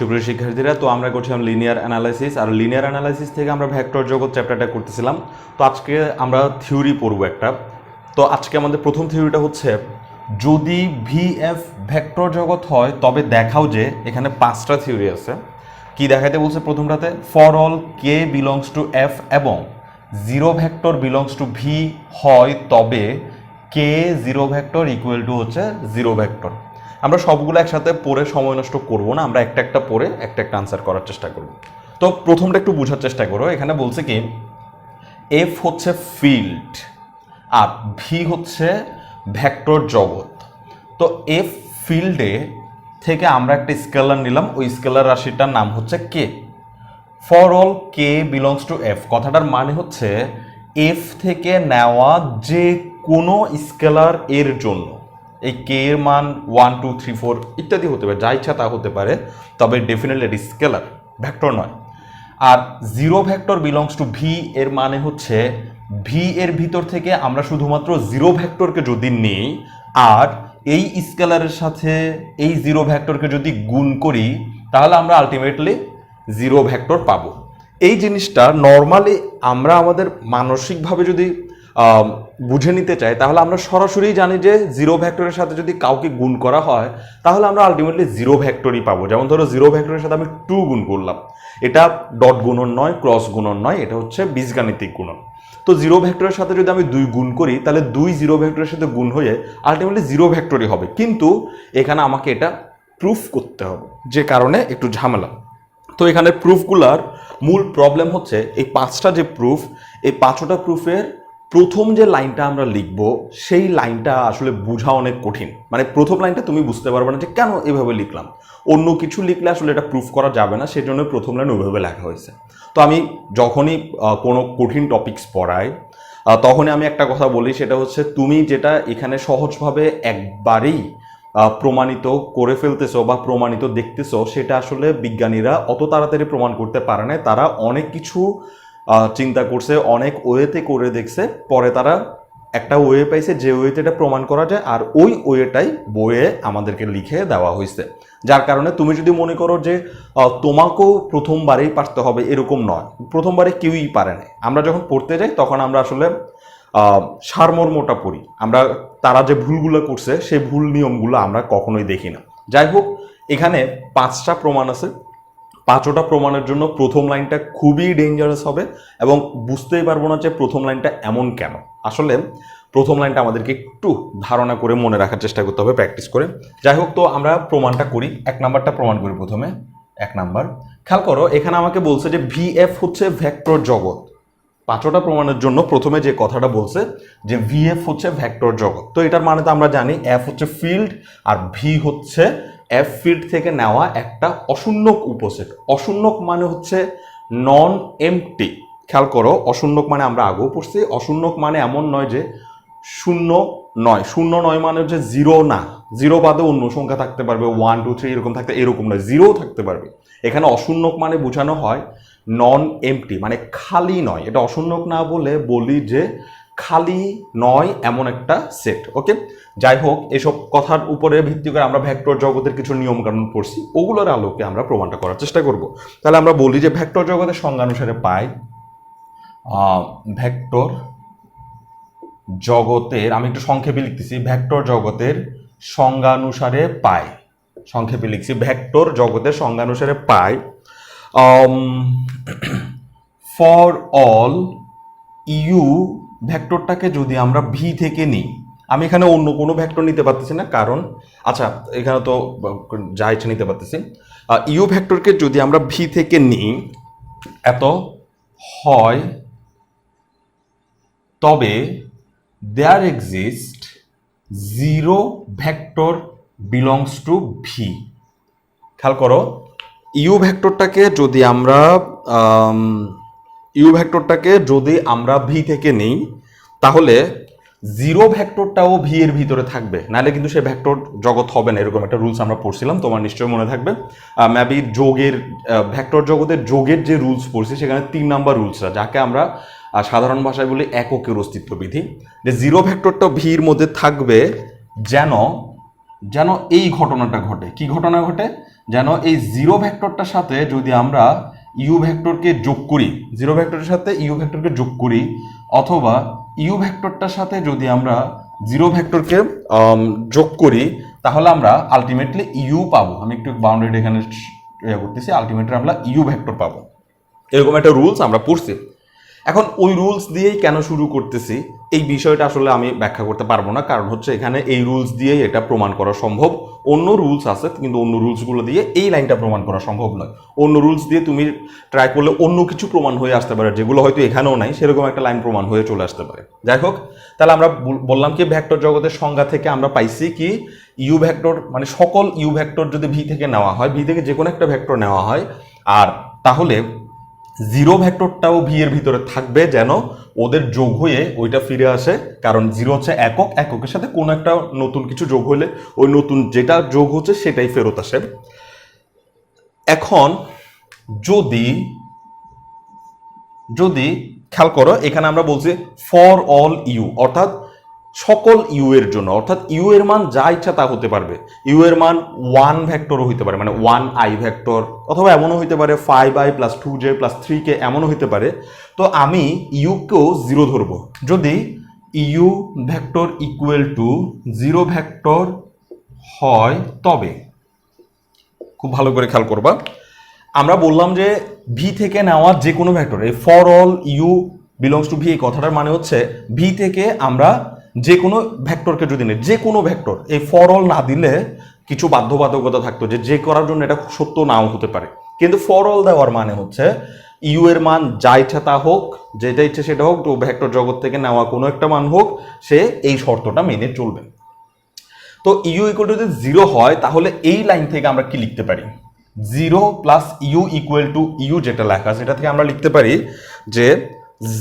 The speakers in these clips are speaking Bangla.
সুপ্রিয় শিক্ষার্থীরা, তো আমরা করছিলাম লিনিয়ার অ্যানালাইসিস, আর লিনিয়ার অ্যানালাইসিস থেকে আমরা ভেক্টর জগৎ চ্যাপ্টারটা করতেছিলাম। তো আজকে আমরা থিওরি পড়বো একটা। তো আজকে আমাদের প্রথম থিওরিটা হচ্ছে, যদি ভিএফ ভেক্টর জগৎ হয় তবে দেখাও যে, এখানে 5টা থিওরি আছে। কি দেখাইতে বলছে প্রথমটাতে, for all K belongs to F এবং zero vector belongs to V হয় তবে k zero vector equal to হচ্ছে জিরো ভেক্টর। আমরা সবগুলো একসাথে পড়ে সময় নষ্ট করব না, আমরা একটা একটা পড়ে একটা একটা আনসার করার চেষ্টা করব। তো প্রথমটা একটু বোঝার চেষ্টা করো। এখানে বলছে কি, এফ হচ্ছে ফিল্ড আর ভি হচ্ছে ভেক্টর জগৎ। তো এফ ফিল্ডে থেকে আমরা একটা স্কেলার নিলাম, ওই স্কেলার রাশিটার নাম হচ্ছে k. For all K belongs to F, কথাটার মানে হচ্ছে এফ থেকে নেওয়া যে কোনো স্কেলার এর জন্য এই কে এর মান 1 2 3 4 ইত্যাদি হতে পারে, যা ইচ্ছা তা হতে পারে, তবে ডেফিনেটলি এটি স্কেলার, ভেক্টর নয়। আর zero vector belongs to V এর মানে হচ্ছে ভি এর ভিতর থেকে আমরা শুধুমাত্র জিরো ভেক্টরকে যদি নিই আর এই স্কেলারের সাথে এই জিরো ভেক্টরকে যদি গুণ করি, তাহলে আমরা আলটিমেটলি জিরো ভেক্টর পাবো। এই জিনিসটা নর্মালি আমরা আমাদের মানসিকভাবে যদি বুঝে নিতে চাই, তাহলে আমরা সরাসরি জানি যে জিরো ভেক্টরের সাথে যদি কাউকে গুণ করা হয়, তাহলে আমরা আলটিমেটলি জিরো ভেক্টরই পাবো। যেমন ধরো, জিরো ভেক্টরের সাথে আমি 2 গুণ করলাম, এটা ডট গুণন নয়, ক্রস গুণন নয়, এটা হচ্ছে বীজগাণিতিক গুণন। তো জিরো ভেক্টরের সাথে যদি আমি 2 গুণ করি, তাহলে 2 জিরো ভেক্টরের সাথে গুণ হয়ে আলটিমেটলি জিরো ভেক্টরই হবে। কিন্তু এখানে আমাকে এটা প্রুফ করতে হবে, যে কারণে একটু ঝামেলা। তো এখানে প্রুফগুলার মূল প্রবলেম হচ্ছে, এই 5টা যে প্রুফ, এই 5টা প্রুফের প্রথম যে লাইনটা আমরা লিখব, সেই লাইনটা আসলে বোঝা অনেক কঠিন। মানে প্রথম লাইনটা তুমি বুঝতে পারবে না যে কেন এভাবে লিখলাম। অন্য কিছু লিখলে আসলে এটা প্রুফ করা যাবে না, সেই জন্য প্রথম লাইন ওইভাবে লেখা হয়েছে। তো আমি যখনই কোনো কঠিন টপিকস পড়াই, তখনই আমি একটা কথা বলি, সেটা হচ্ছে, তুমি যেটা এখানে সহজভাবে একবারেই প্রমাণিত করে ফেলতেছো বা প্রমাণিত দেখতেছো, সেটা আসলে বিজ্ঞানীরা অত তাড়াতাড়ি প্রমাণ করতে পারে না। তারা অনেক কিছু চিন্তা করছে, অনেক ওয়েতে করে দেখছে, পরে তারা একটা ওয়ে পাইছে যে ওয়েতে এটা প্রমাণ করা যায়, আর ওই ওয়েটাই বইয়ে আমাদেরকে লিখে দেওয়া হয়েছে। যার কারণে তুমি যদি মনে করো যে তোমাকেও প্রথমবারেই পারতে হবে, এরকম নয়। প্রথমবারে কেউই পারে না। আমরা যখন পড়তে যাই তখন আমরা আসলে সারমর্মটা পড়ি, আমরা তারা যে ভুলগুলো করছে সেই ভুল নিয়মগুলো আমরা কখনোই দেখি না। যাই হোক, এখানে 5টা প্রমাণ আছে। 5টা প্রমাণের জন্য প্রথম লাইনটা খুবই ডেঞ্জারাস হবে এবং বুঝতেই পারবো না যে প্রথম লাইনটা এমন কেন। আসলে প্রথম লাইনটা আমাদেরকে একটু ধারণা করে মনে রাখার চেষ্টা করতে হবে, প্র্যাকটিস করে। যাই হোক, তো আমরা প্রমাণটা করি। 1 নাম্বারটা প্রমাণ করি প্রথমে। 1 নাম্বার, খেয়াল করো, এখানে আমাকে বলছে যে ভিএফ হচ্ছে ভেক্টর জগৎ। 5টা প্রমাণের জন্য প্রথমে যে কথাটা বলছে যে ভিএফ হচ্ছে ভেক্টর জগৎ। তো এটার মানে তো আমরা জানি, এফ হচ্ছে ফিল্ড আর ভি হচ্ছে এফ ফিল্ড থেকে নেওয়া একটা অশূন্যক উপসেট। অশূন্যক মানে হচ্ছে নন এমটি। খেয়াল করো, অশূন্যক মানে আমরা আগেও পড়ছি, অশূন্যক মানে এমন নয় যে শূন্য নয়। শূন্য নয় মানে হচ্ছে জিরো না, জিরো বাদে অন্য সংখ্যা থাকতে পারবে, 1 2 3 এরকম থাকতে, এরকম নয়, জিরো থাকতে পারবে। এখানে অশূন্যক মানে বোঝানো হয় নন এমটি, মানে খালি নয়। এটা অশূন্যক না বলে বলি যে খালি নয় এমন একটা সেট। ওকে, যাই হোক, এসব কথার উপরে ভিত্তি করে আমরা ভেক্টর জগতের কিছু নিয়মকানুন পড়ছি, ওগুলোর আলোকে আমরা প্রমাণটা করার চেষ্টা করব। তাহলে আমরা বলি যে ভেক্টর জগতের সংজ্ঞা অনুসারে পাই, ভেক্টর জগতের, আমি একটু সংক্ষেপে লিখতেছি, ভেক্টর জগতের সংজ্ঞানুসারে পাই, সংক্ষেপে লিখছি, ভেক্টর জগতের সংজ্ঞানুসারে পাই, ফর অল ইউ ভেক্টরটাকে যদি আমরা ভি থেকে নিই, আমি এখানে অন্য কোনো ভেক্টর নিতে পারতেছি না, কারণ আচ্ছা এখানে তো যা ইচ্ছা নিতে পারতেছি। ইউ ভেক্টরকে যদি আমরা ভি থেকে নিই, এত হয় তবে there exist zero vector belongs to V. খেয়াল করো, ইউ ভেক্টরটাকে যদি আমরা ভি থেকে নিই, তাহলে জিরো ভেক্টরটাও ভি এর ভিতরে থাকবে, নাহলে কিন্তু সে ভেক্টর জগৎ হবে না। এরকম একটা রুলস আমরা পড়ছিলাম, তোমার নিশ্চয়ই মনে থাকবে। মেবি যোগের, ভেক্টর জগতের যোগের যে রুলস পড়ছি, সেখানে 3 নাম্বার রুলসটা, যাকে আমরা সাধারণ ভাষায় বলি এককের অস্তিত্ব বিধি, যে জিরো ভেক্টরটা ভির মধ্যে থাকবে যেন এই ঘটনাটা ঘটে। কি ঘটনা ঘটে? যেন এই জিরো ভেক্টরটার সাথে যদি আমরা ইউ ভেক্টরকে যোগ করি, জিরো ভেক্টরের সাথে ইউ ভেক্টরকে যোগ করি, অথবা ইউ ভেক্টরটার সাথে যদি আমরা জিরো ভেক্টরকে যোগ করি, তাহলে আমরা আলটিমেটলি ইউ পাবো। আমি একটু বাউন্ডারি এখানে করতেছি, আলটিমেটলি আমরা ইউ ভেক্টর পাবো। এরকম একটা রুলস আমরা পড়ছি। এখন ওই রুলস দিয়েই কেন শুরু করতেছি এই বিষয়টা আসলে আমি ব্যাখ্যা করতে পারবো না, কারণ হচ্ছে এখানে এই রুলস দিয়েই এটা প্রমাণ করা সম্ভব। অন্য রুলস আছে, কিন্তু অন্য রুলসগুলো দিয়ে এই লাইনটা প্রমাণ করা সম্ভব নয়। অন্য রুলস দিয়ে তুমি ট্রাই করলে অন্য কিছু প্রমাণ হয়ে আসতে পারে, যেগুলো হয়তো এখানেও নাই, সেরকম একটা লাইন প্রমাণ হয়ে চলে আসতে পারে। যাই হোক, তাহলে আমরা বললাম কি ভেক্টর জগতের সংজ্ঞা থেকে আমরা পাইছি কি ইউ ভেক্টর মানে সকল ইউ ভেক্টর যদি ভি থেকে নেওয়া হয়, ভি থেকে যে কোনো একটা ভেক্টর নেওয়া হয়, আর তাহলে জিরো ভেক্টরটাও ভি এর ভিতরে থাকবে, যেন ওদের যোগ হয়ে ওইটা ফিরে আসে। কারণ জিরো হচ্ছে একক, এককের সাথে কোনো একটা নতুন কিছু যোগ হলে ওই নতুন যেটা যোগ হচ্ছে সেটাই ফেরত আসে। এখন যদি যদি খেয়াল করো, এখানে আমরা বলছি ফর অল ইউ, অর্থাৎ সকল ইউ এর জন্য, অর্থাৎ ইউ এর মান যা ইচ্ছা তা হতে পারবে। ইউ এর মান 1 ভেক্টরও হইতে পারে, মানে 1i ভেক্টর, অথবা এমনও হইতে পারে 5i + 2j + 3k, এমনও হইতে পারে। তো আমি ইউকেও জিরো ধরবো। যদি u vector equal to zero vector হয়, তবে খুব ভালো করে খেয়াল করবা, আমরা বললাম যে ভি থেকে নেওয়া যে কোনো ভেক্টর, এই for all you belongs to V, এই কথাটার মানে হচ্ছে ভি থেকে আমরা যে কোনো ভেক্টরকে যদি নেই, যে কোনো ভেক্টর, এই ফর অল না দিলে কিছু বাধ্যবাধকতা থাকতো যে করার জন্য এটা সত্য নাও হতে পারে। কিন্তু ফর অল দেওয়ার মানে হচ্ছে ইউ এর মান যা ইচ্ছা তা হোক, যেটা ইচ্ছে সেটা হোক, তো ভেক্টর জগৎ থেকে নেওয়া কোনো একটা মান হোক, সে এই শর্তটা মেনে চলবে। তো ইউ ইকুয়াল টু যদি জিরো হয়, তাহলে এই লাইন থেকে আমরা কি লিখতে পারি, zero plus u equal to u যেটা লেখা, সেটা থেকে আমরা লিখতে পারি যে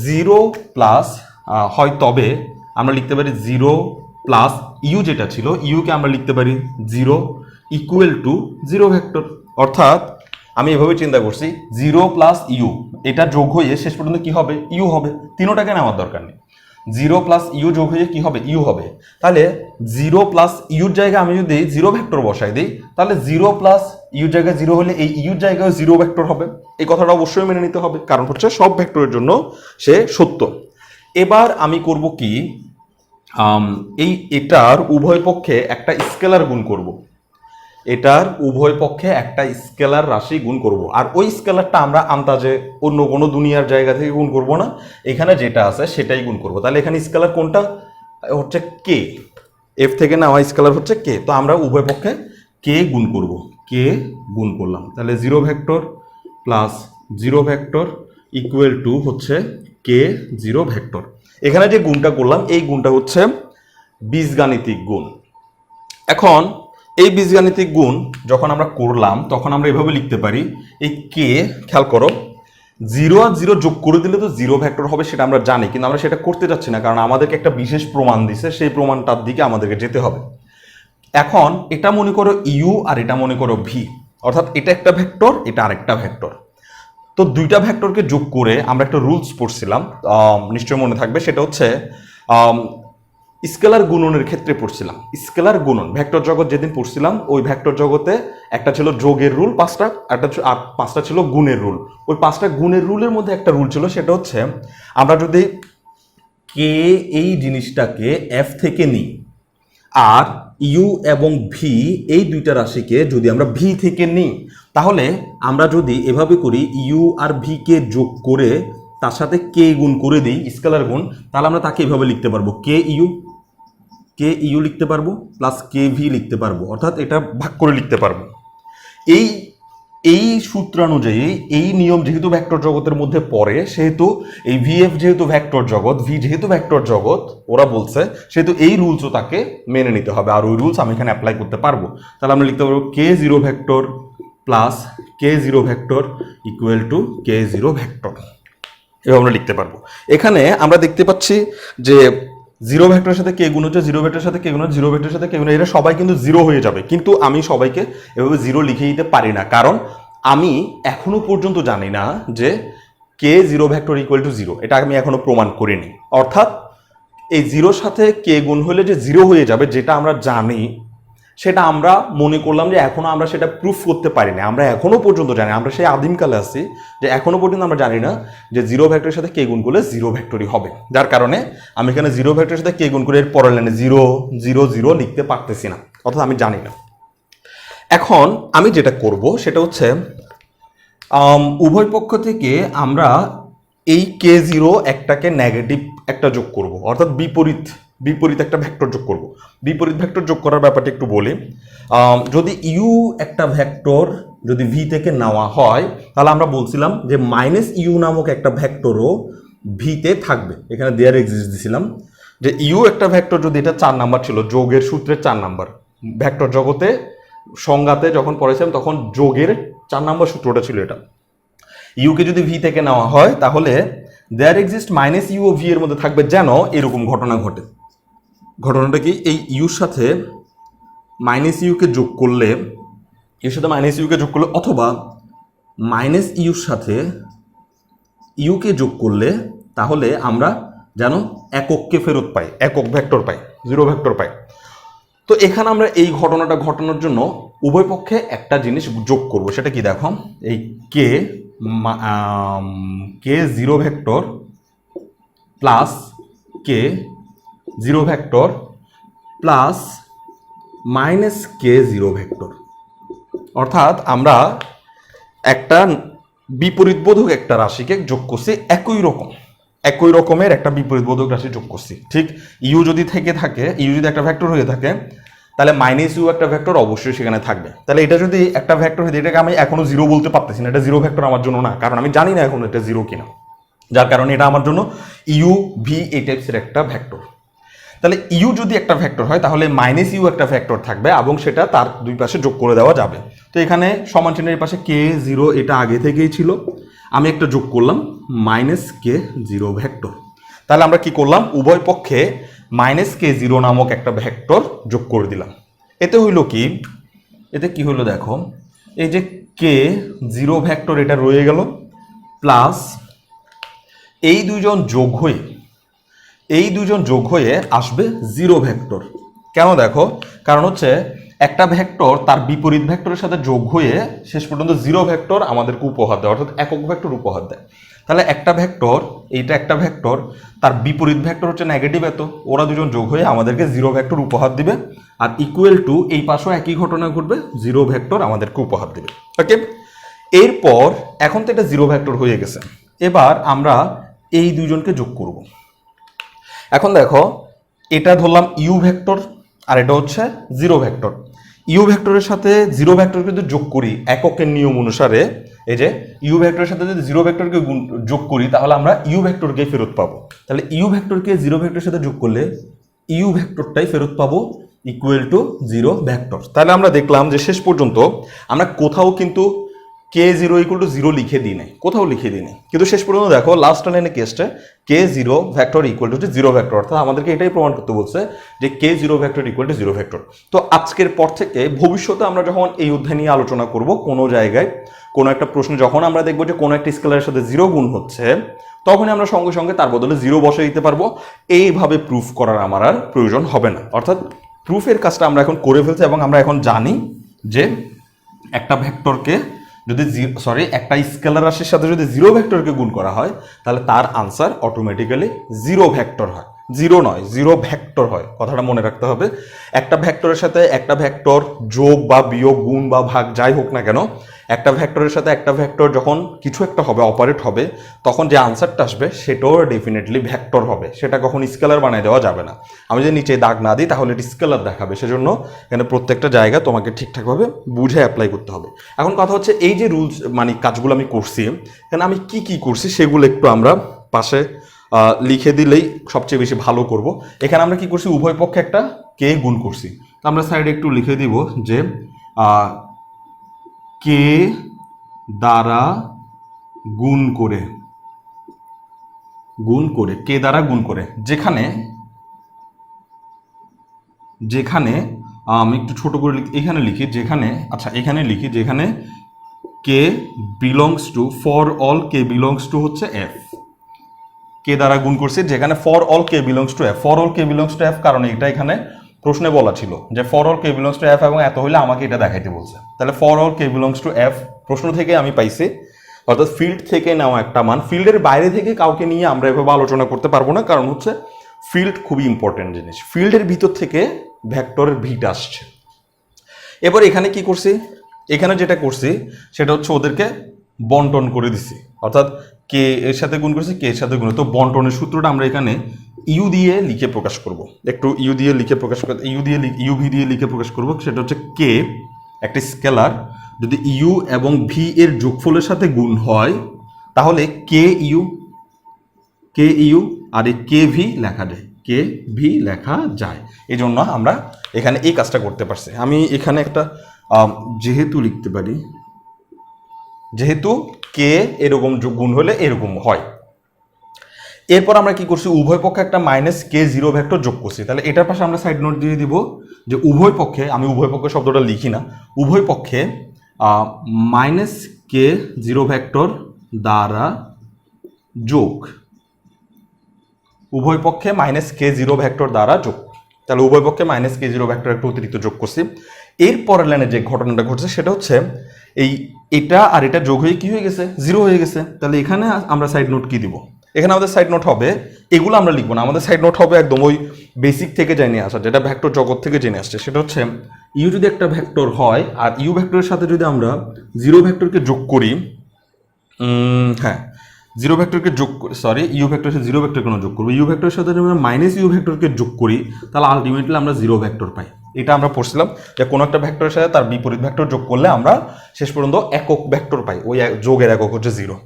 জিরো প্লাস হয়, তবে আমরা লিখতে পারি জিরো প্লাস ইউ যেটা ছিল, ইউকে আমরা লিখতে পারি zero equal to zero vector. অর্থাৎ আমি এভাবে চিন্তা করছি, জিরো প্লাস ইউ এটা যোগ হয়ে শেষ পর্যন্ত কি হবে, ইউ হবে। তিনোটাকে নেওয়ার দরকার নেই, জিরো প্লাস ইউ যোগ হয়ে কি হবে, ইউ হবে। তাহলে জিরো প্লাস ইউর জায়গায় আমি যদি জিরো ভেক্টর বসাই দিই, তাহলে জিরো প্লাস ইউর জায়গায় জিরো হলে এই ইউর জায়গায় জিরো ভেক্টর হবে। এই কথাটা অবশ্যই মেনে নিতে হবে, কারণ হচ্ছে সব ভেক্টরের জন্য সে সত্য। এবার আমি করব কি, এটার উভয় পক্ষে একটা স্কেলার গুণ করব, এটার উভয় পক্ষে একটা স্কেলার রাশি গুণ করব। আর ওই স্কেলারটা আমরা আন্দাজে অন্য কোনো দুনিয়ার জায়গা থেকে গুণ করব না, এখানে যেটা আছে সেটাই গুণ করব। তাহলে এখানে স্কেলার কোনটা হচ্ছে কে, এফ থেকে নেওয়া স্কেলার হচ্ছে কে। তো আমরা উভয় পক্ষে কে গুণ করব, কে গুণ করলাম, তাহলে zero vector plus zero vector equal to হচ্ছে কে জিরো ভেক্টর। এখানে যে গুণটা করলাম এই গুণটা হচ্ছে বীজগাণিতিক গুণ। এখন এই বীজগাণিতিক গুণ যখন আমরা করলাম, তখন আমরা এভাবে লিখতে পারি, এই কে, খেয়াল করো, জিরো আর জিরো যোগ করে দিলে তো জিরো ভেক্টর হবে, সেটা আমরা জানি, কিন্তু আমরা সেটা করতে যাচ্ছি না, কারণ আমাদেরকে একটা বিশেষ প্রমাণ দিছে, সেই প্রমাণটার দিকে আমাদেরকে যেতে হবে। এখন এটা মনে করো ইউ আর এটা মনে করো ভি, অর্থাৎ এটা একটা ভেক্টর, এটা আরেকটা ভেক্টর। তো দুইটা ভেক্টরকে যোগ করে আমরা একটা রুলস পড়ছিলাম, নিশ্চয় মনে থাকবে, সেটা হচ্ছে স্কেলার গুণনের ক্ষেত্রে পড়ছিলাম। স্কেলার গুণন ভেক্টর জগৎ যেদিন পড়ছিলাম, ওই ভেক্টর জগতে একটা ছিল যোগের রুল 5টা, আর 5টা ছিল গুণের রুল। ওই 5টা গুণের রুলের মধ্যে একটা রুল ছিল, সেটা হচ্ছে আমরা যদি কে এই জিনিসটাকে এফ থেকে নিই, আর ইউ এবং ভি এই দুইটা রাশিকে যদি আমরা ভি থেকে নিই, তাহলে আমরা যদি এভাবে করি, ইউ আর ভি কে যোগ করে তার সাথে কে গুণ করে দিই, স্কেলার গুণ, তাহলে আমরা তাকে এভাবে লিখতে পারবো, কে ইউ লিখতে পারবো প্লাস কে ভি লিখতে পারবো, অর্থাৎ এটা ভাগ করে লিখতে পারবো। এই সূত্রানুযায়ী, এই নিয়ম যেহেতু ভেক্টর জগতের মধ্যে পড়ে, সেহেতু এই ভিএফ যেহেতু ভেক্টর জগৎ, ভি যেহেতু ভেক্টর জগৎ ওরা বলছে, সেহেতু এই রুলসও তাকে মেনে নিতে হবে, আর ওই রুলস আমি এখানে অ্যাপ্লাই করতে পারবো। তাহলে আমরা লিখতে পারবো k zero vector plus k zero vector equal to k zero vector, এভাবে আমরা লিখতে পারবো। এখানে আমরা দেখতে পাচ্ছি যে জিরো ভেক্টরের সাথে কে গুণ হচ্ছে, জিরো ভেক্টরের সাথে কে গুণ হচ্ছে, জিরো ভেক্টরের সাথে কে গুণ, এরা সবাই কিন্তু জিরো হয়ে যাবে, কিন্তু আমি সবাইকে এভাবে জিরো লিখে দিতে পারি না, কারণ আমি এখনো পর্যন্ত জানি না যে k zero vector equal to zero, এটা আমি এখনো প্রমাণ করিনি। অর্থাৎ এই জিরোর সাথে কে গুণ হলে যে জিরো হয়ে যাবে, যেটা আমরা জানি, সেটা আমরা মনে করলাম যে এখনো আমরা সেটা প্রুফ করতে পারি না, আমরা এখনো পর্যন্ত জানি, আমরা সেই আদিমকালে আছি যে এখনো পর্যন্ত আমরা জানি না যে জিরো ভেক্টরের সাথে কে গুণ করলে জিরো ভেক্টরই হবে, যার কারণে আমি এখানে জিরো ভেক্টরের সাথে কে গুণ করে এর পরের লাইনে 0 0 0 লিখতে পারতেছি না, অর্থাৎ আমি জানি না। এখন আমি যেটা করব সেটা হচ্ছে উভয় পক্ষ থেকে আমরা এই K0 একটাকে নেগেটিভ একটা যোগ করব, অর্থাৎ বিপরীত একটা ভেক্টর যোগ করব। বিপরীত ভেক্টর যোগ করার ব্যাপারটা একটু বলি। যদি ইউ একটা ভেক্টর যদি ভি থেকে নেওয়া হয় তাহলে আমরা বলছিলাম যে মাইনাস ইউ নামক একটা ভেক্টরও ভিতে থাকবে, এখানে দেয়ার এক্সিস্ট দিছিলাম যে ইউ একটা ভেক্টর যদি এটা 4 নাম্বার ছিল, যোগের সূত্রের 4 নাম্বার, ভেক্টর জগতে সংজ্ঞাতে যখন পড়েছিলাম তখন যোগের 4 নাম্বার সূত্রটা ছিল এটা। ইউকে যদি ভি থেকে নেওয়া হয় তাহলে দেয়ার এক্সিস্ট মাইনাস ইউ ও ভি এর মধ্যে থাকবে যেন এরকম ঘটনা ঘটে। ঘটনাটা কি, এই ইউর সাথে মাইনাস ইউকে যোগ করলে, এর সাথে মাইনাস ইউকে যোগ করলে অথবা মাইনাস ইউর সাথে ইউকে যোগ করলে তাহলে আমরা যেন একককে ফেরত পাই, একক ভেক্টর পাই, জিরো ভেক্টর পাই। তো এখানে আমরা এই ঘটনাটা ঘটানোর জন্য উভয় পক্ষে একটা জিনিস যোগ করব, সেটা কি দেখো, এই কে zero vector plus k zero vector plus minus কে জিরো ভেক্টর, অর্থাৎ আমরা একটা বিপরীত বোধক একটা রাশিকে যোগ করছি, একই রকমের একটা বিপরীত বোধক রাশি যোগ করছি। ঠিক ইউ যদি থেকে থাকে, ইউ যদি একটা ভেক্টর হয়ে থাকে তাহলে মাইনাস ইউ একটা ভেক্টর অবশ্যই সেখানে থাকবে। তাহলে এটা যদি একটা ভেক্টর হয়ে, এটাকে আমি এখনো জিরো বলতে পারতেছি না, এটা জিরো ভেক্টর আমার জন্য না, কারণ আমি জানি না এখন এটা জিরো কিনা, যার কারণে এটা আমার জন্য ইউ ভি এই টাইপসের একটা ভেক্টর। তাহলে ইউ যদি একটা ভেক্টর হয় তাহলে মাইনাস ইউ একটা ভেক্টর থাকবে এবং সেটা তার দুই পাশে যোগ করে দেওয়া যাবে। তো এখানে সমান চিহ্নের পাশে কে জিরো এটা আগে থেকেই ছিল, আমি একটা যোগ করলাম মাইনাস কে জিরো ভেক্টর। তাহলে আমরা কি করলাম, উভয় পক্ষে মাইনাস কে জিরো নামক একটা ভেক্টর যোগ করে দিলাম। এতে হইল কি, এতে কি হলো দেখো, এই যে কে জিরো ভেক্টর এটা রয়ে গেল প্লাস এই দুইজন যোগ হয়ে আসবে জিরো ভেক্টর। কেন দেখো, কারণ হচ্ছে একটা ভেক্টর তার বিপরীত ভেক্টরের সাথে যোগ হয়ে শেষ পর্যন্ত জিরো ভেক্টর আমাদেরকে উপহার দেয়, অর্থাৎ একক ভেক্টর উপহার দেয়। তাহলে একটা ভেক্টর, এইটা একটা ভেক্টর, তার বিপরীত ভেক্টর হচ্ছে নেগেটিভ, এত ওরা দুজন যোগ হয়ে আমাদেরকে জিরো ভেক্টর উপহার দিবে, আর ইকুয়াল টু এই পাশেও একই ঘটনা ঘটবে, জিরো ভেক্টর আমাদেরকে উপহার দিবে। ওকে, এরপর এখন তো এটা জিরো ভেক্টর হয়ে গেছে, এবার আমরা এই দুইজনকে যোগ করব। এখন দেখো, এটা ধরলাম ইউ ভেক্টর আর এটা হচ্ছে জিরো ভেক্টর। ইউ ভেক্টরের সাথে জিরো ভেক্টরকে যদি যোগ করি এককের নিয়ম অনুসারে, এই যে ইউ ভেক্টরের সাথে যদি জিরো ভেক্টরকে যোগ করি তাহলে আমরা ইউ ভেক্টরকে ফেরত পাবো। তাহলে ইউ ভেক্টরকে জিরো ভেক্টরের সাথে যোগ করলে ইউ ভেক্টরটাই ফেরত পাবো ইকুয়াল টু জিরো ভেক্টর। তাহলে আমরা দেখলাম যে শেষ পর্যন্ত আমরা কোথাও কিন্তু কে জিরো ইকুয়াল টু জিরো লিখে দিই নাই, কোথাও লিখে দিই নাই, কিন্তু শেষ পর্যন্ত দেখো লাস্ট লাইনে কেসটা k zero vector equal to zero vector, অর্থাৎ আমাদেরকে এটাই প্রমাণ করতে বলছে যে k zero vector equal to zero vector. তো আজকের পর থেকে ভবিষ্যতে আমরা যখন এই অধ্যায় নিয়ে আলোচনা করব, কোনো জায়গায় কোনো একটা প্রশ্ন যখন আমরা দেখবো যে কোনো একটা স্কেলারের সাথে জিরো গুণ হচ্ছে, তখনই আমরা সঙ্গে সঙ্গে তার বদলে জিরো বসে দিতে পারবো। এইভাবে প্রুফ করার আমার আর প্রয়োজন হবে না, অর্থাৎ প্রুফের কাজটা আমরা এখন করে ফেলছি এবং আমরা এখন জানি যে একটা ভেক্টরকে যদি একটা স্কেলার রাশির সাথে যদি জিরো ভেক্টরকে গুণ করা হয় তাহলে তার আনসার অটোমেটিক্যালি জিরো ভেক্টর হয়, জিরো নয় জিরো ভেক্টর হয়। কথাটা মনে রাখতে হবে, একটা ভেক্টরের সাথে একটা ভেক্টর যোগ বা বিয়োগ গুণ বা ভাগ যাই হোক না কেন, একটা ভেক্টরের সাথে একটা ভেক্টর যখন কিছু একটা হবে, অপারেট হবে, তখন যে আনসারটা আসবে সেটাও ডেফিনেটলি ভেক্টর হবে, সেটা কখন স্কেলার বানিয়ে দেওয়া যাবে না। আমি যদি নিচে দাগ না দিই তাহলে এটি স্কেলার দেখাবে, সেজন্য এখানে প্রত্যেকটা জায়গা তোমাকে ঠিকঠাকভাবে বুঝে অ্যাপ্লাই করতে হবে। এখন কথা হচ্ছে এই যে রুলস মানে কাজগুলো আমি করছি, এখানে আমি কি করছি সেগুলো একটু আমরা পাশে লিখে দিলেই সবচেয়ে বেশি ভালো করব। এখানে আমরা কি করছি, উভয় পক্ষে একটা কে গুণ করছি, আমরা সাইডে একটু লিখে দিব যে কে দ্বারা গুণ করে কে দ্বারা গুণ করে, যেখানে আমি একটু ছোট করে এখানে লিখি, যেখানে k belongs to for all K belongs to হচ্ছে এফ, কে দ্বারা গুণ করছি যেখানে for all K belongs to F, for all K belongs to F, কারণ এটা এখানে প্রশ্নে বলা ছিল যে for all K belongs to F এবং এত হইলে আমাকে এটা দেখাইতে বলছে। তাহলে for all K belongs to F প্রশ্ন থেকে আমি পাইছি, অর্থাৎ ফিল্ড থেকে নেওয়া একটা মান। ফিল্ডের বাইরে থেকে কাউকে নিয়ে আমরা এভাবে আলোচনা করতে পারবো না, কারণ হচ্ছে ফিল্ড খুবই ইম্পর্টেন্ট জিনিস। ফিল্ডের ভিতর থেকে ভেক্টরের ভিট আসছে। এবার এখানে কি করছি, এখানে যেটা করছি সেটা হচ্ছে ওদেরকে বন্টন করে দিছি, অর্থাৎ কে এর সাথে গুণ করছি, কে এর সাথে গুণ। তো বন্টনের সূত্রটা আমরা এখানে ইউ দিয়ে লিখে প্রকাশ করব, একটু ইউ দিয়ে লিখে প্রকাশ করতে, ইউভি দিয়ে লিখে প্রকাশ করব। সেটা হচ্ছে কে একটা স্কেলার, যদি ইউ এবং ভি এর যোগফলের সাথে গুণ হয় তাহলে কে ইউ আর এই কে ভি লেখা যায়, কে ভি লেখা যায়। এই জন্য আমরা এখানে এই কাজটা করতে পারছি। আমি এখানে একটা যেহেতু লিখতে পারি, যেহেতু কে এরকম গুণ হলে এরকম হয়। এরপর আমরা কি করছি, উভয় পক্ষে একটা মাইনাস কে জিরো ভেক্টর যোগ করছি। তাহলে এটার পাশে আমরা সাইড নোট দিয়ে দিব যে উভয় পক্ষে, আমি উভয় পক্ষে শব্দটা লিখি না, উভয় পক্ষে মাইনাস কে জিরো ভেক্টর দ্বারা যোগ, উভয় পক্ষে মাইনাস কে জিরো ভেক্টর দ্বারা যোগ। তাহলে উভয় পক্ষে মাইনাস কে জিরো ভেক্টর একটা অতিরিক্ত যোগ করছি। এর পরের লাইনে যে ঘটনাটা ঘটছে সেটা হচ্ছে এটা আর এটা যোগ হয়ে কি হয়ে গেছে, জিরো হয়ে গেছে। তাহলে এখানে আমরা সাইড নোট কি দিব, এখানে আমাদের সাইড নোট হবে, এগুলো আমরা লিখবো না, আমাদের সাইড নোট হবে একদম ওই বেসিক থেকে জেনে আসা, যেটা ভেক্টর জগৎ থেকে জেনে আসছে। সেটা হচ্ছে ইউ যদি একটা ভেক্টর হয় আর ইউ ভেক্টরের সাথে যদি আমরা জিরো ভেক্টরকে যোগ করি, হ্যাঁ জিরো ভেক্টরকে যোগ, সরি ইউ ভেক্টরের সাথে জিরো ভেক্টর কেন যোগ করবো, ইউ ভেক্টরের সাথে যদি আমরা মাইনাস ইউ ভেক্টরকে যোগ করি তাহলে আলটিমেটলি আমরা জিরো ভেক্টর পাই। এটা আমরা পড়ছিলাম যে কোনো একটা ভেক্টরের সাথে তার বিপরীত ভেক্টর যোগ করলে আমরা শেষ পর্যন্ত একক ভেক্টর পাই, ওই যোগের একক হচ্ছে জিরো।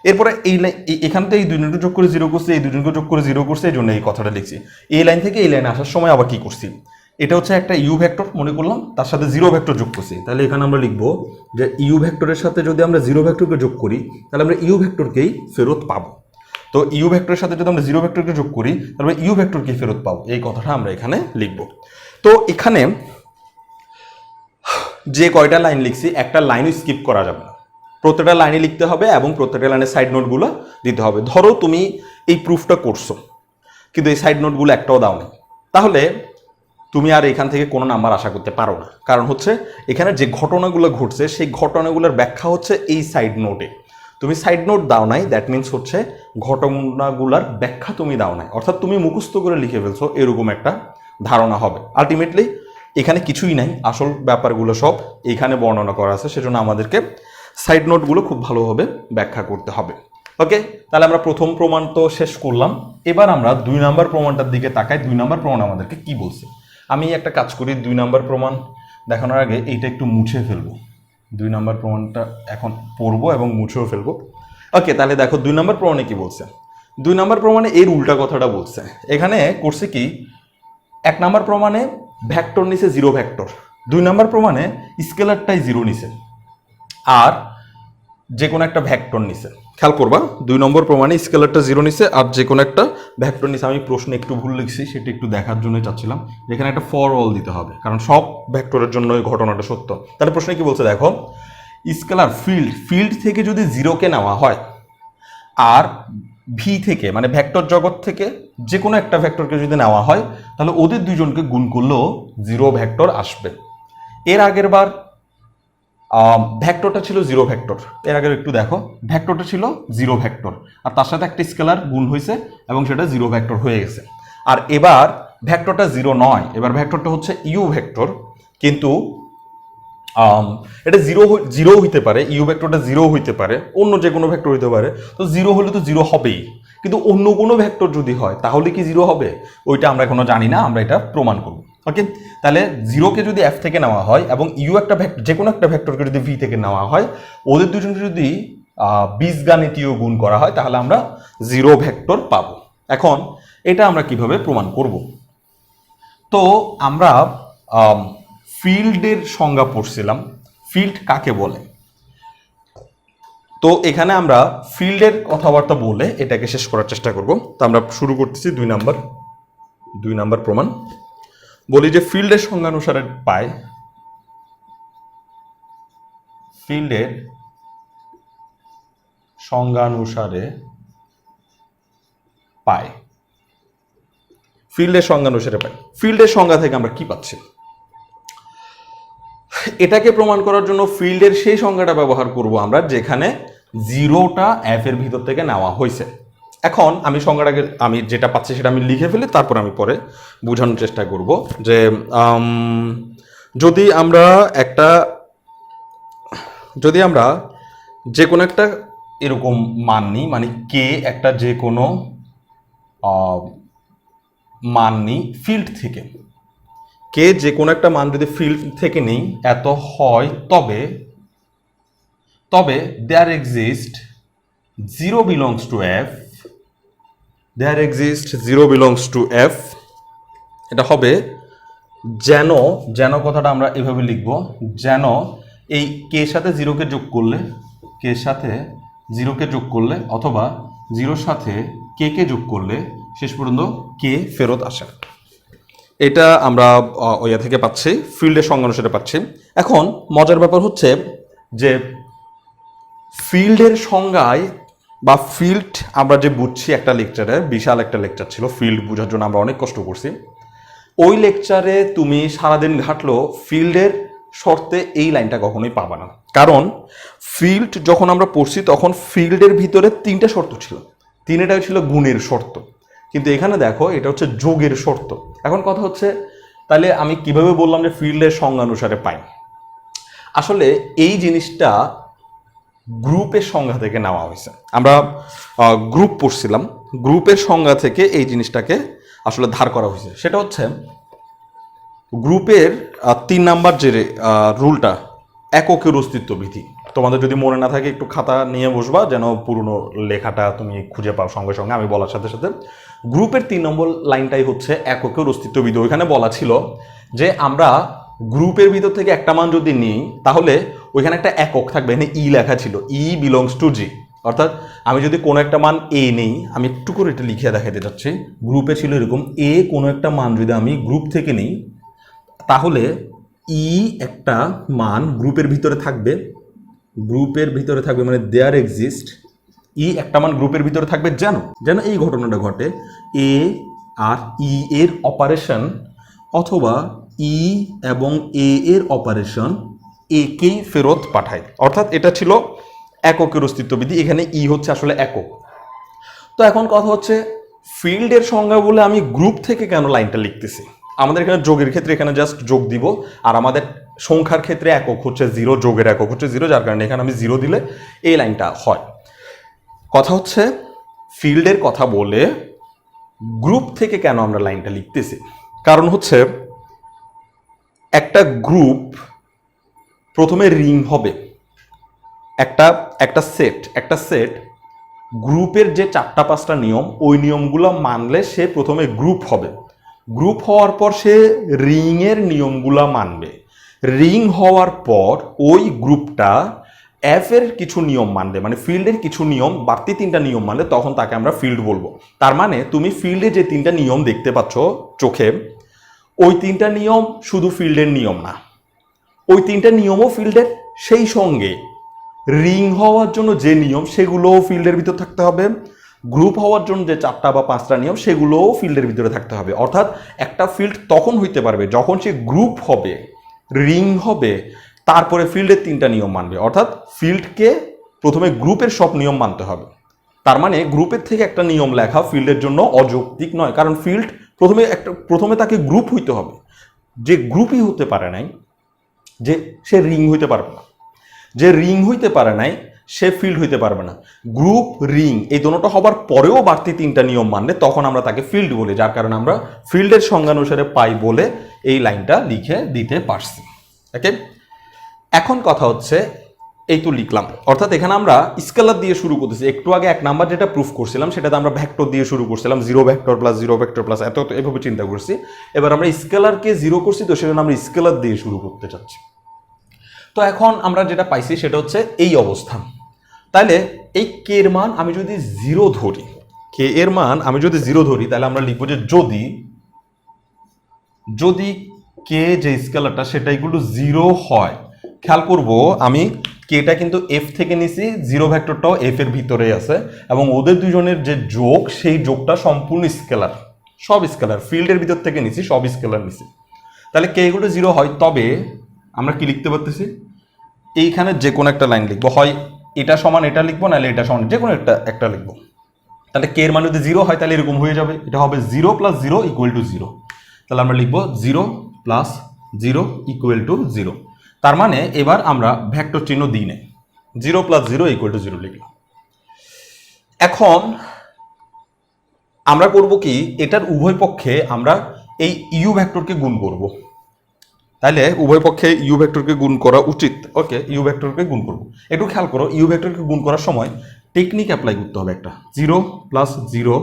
এরপরে এখান থেকে এই দুজনকে যোগ করে জিরো করছে, এই দুজনকে যোগ করে জিরো করছে, এই জন্য এই কথাটা লিখছি। এই লাইন থেকে এই লাইনে আসার সময় আবার কি করছি, এটা হচ্ছে একটা ইউ ভেক্টর মনে করলাম, তার সাথে জিরো ভেক্টর যোগ করছি। তাহলে এখানে আমরা লিখবো যে ইউ ভেক্টরের সাথে যদি আমরা জিরো ভেক্টরকে যোগ করি তাহলে আমরা ইউ ভেক্টরকেই ফেরত পাবো। তো ইউ ভেক্টরের সাথে যদি আমরা জিরো ভেক্টরকে যোগ করি তাহলে ইউ ভেক্টরকেই ফেরত পাবো, এই কথাটা আমরা এখানে লিখবো। তো এখানে যে কয়টা লাইন লিখছি একটা লাইনও স্কিপ করা যাবে না, প্রত্যেকটা লাইনে লিখতে হবে এবং প্রত্যেকটা লাইনের সাইড নোটগুলো দিতে হবে। ধরো তুমি এই প্রুফটা করছো কিন্তু এই সাইড নোটগুলো একটাও দাও নেই, তাহলে তুমি আর এখান থেকে কোনো নাম্বার আশা করতে পারো না। কারণ হচ্ছে এখানে যে ঘটনাগুলো ঘটছে সেই ঘটনাগুলোর ব্যাখ্যা হচ্ছে এই সাইড নোটে। তুমি সাইড নোট দাও নাই, দ্যাট মিনস হচ্ছে ঘটনাগুলোর ব্যাখ্যা তুমি দাও নাই, অর্থাৎ তুমি মুখস্থ করে লিখে ফেলছো এরকম একটা ধারণা হবে। আলটিমেটলি এখানে কিছুই নাই, আসল ব্যাপারগুলো সব এখানে বর্ণনা করা আছে, সেজন্য আমাদেরকে সাইড নোটগুলো খুব ভালোভাবে ব্যাখ্যা করতে হবে। ওকে, তাহলে আমরা প্রথম প্রমাণ তো শেষ করলাম, এবার আমরা 2 নাম্বার প্রমাণটার দিকে তাকাই। 2 নাম্বার প্রমাণ আমাদেরকে কি বলছে। আমি একটা কাজ করি, 2 নাম্বার প্রমাণ দেখানোর আগে এইটা একটু মুছে ফেলবো। 2 নাম্বার প্রমাণটা এখন পড়বো এবং মুছেও ফেলবো। ওকে, তাহলে দেখো 2 নাম্বার প্রমাণে কি বলছে। 2 নাম্বার প্রমাণে এর উল্টা কথাটা বলছে। এখানে করছে কি, 1 নাম্বার প্রমাণে ভেক্টর নিছে জিরো ভেক্টর, 2 নাম্বার প্রমাণে স্কেলারটাই জিরো নিছে আর যে কোনো একটা ভেক্টর নিছে। খেয়াল করবা 2 নম্বর প্রমাণে স্কেলারটা জিরো নিছে আর যে কোনো একটা ভেক্টর নিছে। আমি প্রশ্নে একটু ভুল লিখছি, সেটা একটু দেখার জন্যই চাচ্ছিলাম। এখানে একটা ফর অল দিতে হবে কারণ সব ভেক্টরের জন্য এই ঘটনাটা সত্য। তাহলে প্রশ্নে কি বলছে দেখো, স্কেলার ফিল্ড থেকে যদি জিরোকে নেওয়া হয় আর ভি থেকে মানে ভেক্টর জগৎ থেকে যে কোনো একটা ভেক্টরকে যদি নেওয়া হয় তাহলে ওদের দুইজনকে গুণ করলেও জিরো ভেক্টর আসবে। এর আগের বার ভেক্টরটা ছিল জিরো ভেক্টর, এর আগে একটু দেখো ভেক্টরটা ছিল জিরো ভেক্টর আর তার সাথে একটা স্কেলার গুণ হয়েছে এবং সেটা জিরো ভেক্টর হয়ে গেছে। আর এবার ভেক্টরটা জিরো নয়, এবার ভেক্টরটা হচ্ছে ইউ ভেক্টর, কিন্তু এটা জিরো হইতে পারে, ইউ ভেক্টরটা জিরো হইতে পারে, অন্য যে কোনো ভেক্টর হইতে পারে। তো জিরো হলে তো জিরো হবেই, কিন্তু অন্য কোনো ভেক্টর যদি হয় তাহলে কি জিরো হবে ওইটা আমরা এখনো জানি না, আমরা এটা প্রমাণ করব। ওকে, তাহলে জিরোকে যদি এফ থেকে নেওয়া হয় এবং ইউ একটা যে কোনো একটা ভেক্টরকে যদি ভি থেকে নেওয়া হয়, ওদের দুজনকে যদি বীজগাণিতীয় গুণ করা হয় তাহলে আমরা জিরো ভেক্টর পাবো। এখন এটা আমরা কিভাবে প্রমাণ করব। তো আমরা ফিল্ডের সংজ্ঞা পড়ছিলাম, ফিল্ড কাকে বলে। তো এখানে আমরা ফিল্ডের কথাবার্তা বলে এটাকে শেষ করার চেষ্টা করব। তো আমরা শুরু করতেছি 2 নাম্বার প্রমাণ। বলি যে ফিল্ডের সংজ্ঞানুসারে পায়, ফিল্ডের সংজ্ঞানুসারে পায়। ফিল্ডের সংজ্ঞা অনুসারে পাই। ফিল্ডের সংজ্ঞা থেকে আমরা কি পাচ্ছি? এটাকে প্রমাণ করার জন্য ফিল্ডের সেই সংজ্ঞাটা ব্যবহার করব আমরা যেখানে জিরোটা এফ এর ভিতর থেকে নেওয়া হয়েছে। এখন আমি সংজ্ঞাটাকে আমি যেটা পাচ্ছি সেটা আমি লিখে ফেলি, তারপর আমি পরে বোঝানোর চেষ্টা করব যে যদি আমরা যে কোনো একটা এরকম মান নিই, মানে কে একটা যে কোনো মান নিই ফিল্ড থেকে, কে যে কোনো একটা মান যদি ফিল্ড থেকে নেই এত হয়, তবে there exist zero belongs to F, there exist zero belongs to F. এটা হবে যেন কথাটা আমরা এভাবে লিখব, যেন এই কে সাথে জিরোকে যোগ করলে, কে সাথে জিরোকে যোগ করলে অথবা জিরোর সাথে কে কে যোগ করলে শেষ পর্যন্ত কে ফেরত আসে। এটা আমরা ওইয়া থেকে পাচ্ছি, ফিল্ডের সংজ্ঞা অনুসারে পাচ্ছি। এখন মজার ব্যাপার হচ্ছে যে ফিল্ডের সংজ্ঞায় বা ফিল্ড আমরা যে বুঝছি একটা লেকচারে, বিশাল একটা লেকচার ছিল, ফিল্ড বোঝার জন্য আমরা অনেক কষ্ট করছি। ওই লেকচারে তুমি সারাদিন ঘাটলো ফিল্ডের শর্তে এই লাইনটা কখনোই পাবা না, কারণ ফিল্ড যখন আমরা পড়ছি তখন ফিল্ডের ভিতরে তিনটা শর্ত ছিল, তিনটাই ছিল গুণের শর্ত, কিন্তু এখানে দেখো এটা হচ্ছে যোগের শর্ত। এখন কথা হচ্ছে তাহলে আমি কিভাবে বললাম যে ফিল্ডের সংজ্ঞা অনুসারে পাই? আসলে এই জিনিসটা গ্রুপের সংজ্ঞা থেকে নেওয়া হয়েছে। আমরা গ্রুপ পড়ছিলাম, গ্রুপের সংজ্ঞা থেকে এই জিনিসটাকে আসলে ধার করা হয়েছে। সেটা হচ্ছে গ্রুপের 3 নাম্বার যে রুলটা, এককের অস্তিত্ব বিধি। তোমাদের যদি মনে না থাকে একটু খাতা নিয়ে বসবা, যেন পুরনো লেখাটা তুমি খুঁজে পাও সঙ্গে সঙ্গে আমি বলার সাথে সাথে। গ্রুপের 3 নম্বর লাইনটাই হচ্ছে এককের অস্তিত্ব বিধি। ওইখানে বলা ছিল যে আমরা গ্রুপের ভিতর থেকে একটা মান যদি নিই তাহলে ওইখানে একটা একক থাকবে, এখানে ই লেখা ছিল, ই বিলংস টু জি। অর্থাৎ আমি যদি কোনো একটা মান এ নেই, আমি একটু করে এটা লিখে দেখাতে যাচ্ছি, গ্রুপে ছিল এরকম, এ কোনো একটা মান যদি আমি গ্রুপ থেকে নিই তাহলে ই একটা মান গ্রুপের ভিতরে থাকবে, মানে দেয়ার এক্সিস্ট ই একটা মান গ্রুপের ভিতরে থাকবে, যেন এই ঘটনাটা ঘটে, এ আর ই এর অপারেশন অথবা ই এবং এ এর অপারেশন একেই ফেরত পাঠায়। অর্থাৎ এটা ছিল এককের অস্তিত্ববিধি, এখানে ই হচ্ছে আসলে একক। তো এখন কথা হচ্ছে ফিল্ডের সংজ্ঞা বলে আমি গ্রুপ থেকে কেন লাইনটা লিখতেছি? আমাদের এখানে যোগের ক্ষেত্রে এখানে জাস্ট যোগ দিব, আর আমাদের সংখ্যার ক্ষেত্রে একক হচ্ছে জিরো, যোগের একক হচ্ছে জিরো, যার কারণে এখানে আমি জিরো দিলে এই লাইনটা হয়। কথা হচ্ছে ফিল্ডের কথা বলে গ্রুপ থেকে কেন আমরা লাইনটা লিখতেছি? কারণ হচ্ছে একটা গ্রুপ প্রথমে রিং হবে, একটা সেট গ্রুপের যে 4-5টা নিয়ম, ওই নিয়মগুলো মানলে সে প্রথমে গ্রুপ হবে। গ্রুপ হওয়ার পর সে রিংয়ের নিয়মগুলো মানবে। রিং হওয়ার পর ওই গ্রুপটা এফ এর কিছু নিয়ম মানবে, মানে ফিল্ডের কিছু নিয়ম, বাড়তি 3টা নিয়ম মানলে তখন তাকে আমরা ফিল্ড বলবো। তার মানে তুমি ফিল্ডে যে 3টা নিয়ম দেখতে পাচ্ছ চোখে, ওই 3টা নিয়ম শুধু ফিল্ডের নিয়ম না, ওই 3টা নিয়মও ফিল্ডের, সেই সঙ্গে রিং হওয়ার জন্য যে নিয়ম সেগুলোও ফিল্ডের ভিতর থাকতে হবে, গ্রুপ হওয়ার জন্য যে 4টা বা 5টা নিয়ম সেগুলোও ফিল্ডের ভিতরে থাকতে হবে। অর্থাৎ একটা ফিল্ড তখন হইতে পারবে যখন সে গ্রুপ হবে, রিং হবে, তারপরে ফিল্ডের 3টা নিয়ম মানবে। অর্থাৎ ফিল্ডকে প্রথমে গ্রুপের সব নিয়ম মানতে হবে। তার মানে গ্রুপের থেকে একটা নিয়ম লেখা ফিল্ডের জন্য অযৌক্তিক নয়, কারণ ফিল্ড প্রথমে তাকে গ্রুপ হইতে হবে। যে গ্রুপই হতে পারে নাই, যে সে রিং হইতে পারবে না, যে রিং হইতে পারে নাই সে ফিল্ড হইতে পারবে না। গ্রুপ রিং এই দুটোটা হবার পরেও বাড়তি 3টা নিয়ম মানলে তখন আমরা তাকে ফিল্ড বলি, যার কারণে আমরা ফিল্ডের সংজ্ঞা অনুসারে পাই বলে এই লাইনটা লিখে দিতে পারছি। ওকে, এখন কথা হচ্ছে এই তো লিখলাম, অর্থাৎ এখানে আমরা স্কেলার দিয়ে শুরু করতেছি। একটু আগে 1 নাম্বার যেটা প্রুফ করছিলাম সেটাতে আমরা ভেক্টর দিয়ে শুরু করছিলাম, 0 ভেক্টর প্লাস এত এভাবে চিন্তা করছি। এবার আমরা স্কেলারকে 0 করছি, তো সেজন্য আমরা স্কেলার দিয়ে শুরু করতে চাচ্ছি। তো এখন আমরা যেটা পাইছি সেটা হচ্ছে এই অবস্থান। তাহলে এই কে এর মান আমি যদি 0 ধরি, কে এর মান আমি যদি 0 ধরি, তাহলে আমরা লিখবো যে যদি কে যে স্কেলারটা সেটা ইকুয়াল টু 0 হয়, খেয়াল করব আমি কেটা কিন্তু এফ থেকে নিছি, 0 ভেক্টরটাও এফ এর ভিতরে আছে, এবং ওদের দুজনের যে যোগ সেই যোগটা সম্পূর্ণ স্কেলার। সব স্কেলার, ফিল্ডের ভিতর থেকে নিছি, সব স্কেলার নিছি। তাহলে কে ইকুয়াল টু 0 হয়, তবে আমরা কি লিখতে পারতেছি, এইখানে যে কোনো একটা লাইন লিখবো, হয় এটা সমান এটা লিখবো, নাহলে এটা সমান যে কোনো একটা লিখবো। তাহলে কে এর মান যদি 0 হয় তাহলে এরকম হয়ে যাবে, এটা হবে 0 + 0 = 0। তাহলে আমরা লিখবো 0 + 0 = 0। তার মানে এবার আমরা ভেক্টর চিহ্ন দিই না, 0 + 0 = 0 লিখলাম। এখন আমরা করব কি, এটার উভয় পক্ষে আমরা এই ইউ ভেক্টরকে গুণ করব। তাহলে উভয় পক্ষে ইউ ভেক্টরকে গুণ করা উচিত। ওকে, ইউ ভেক্টরকে গুণ করব। একটু খেয়াল করো, ইউ ভেক্টরকে গুণ করার সময় টেকনিক অ্যাপ্লাই করতে হবে একটা। 0 + 0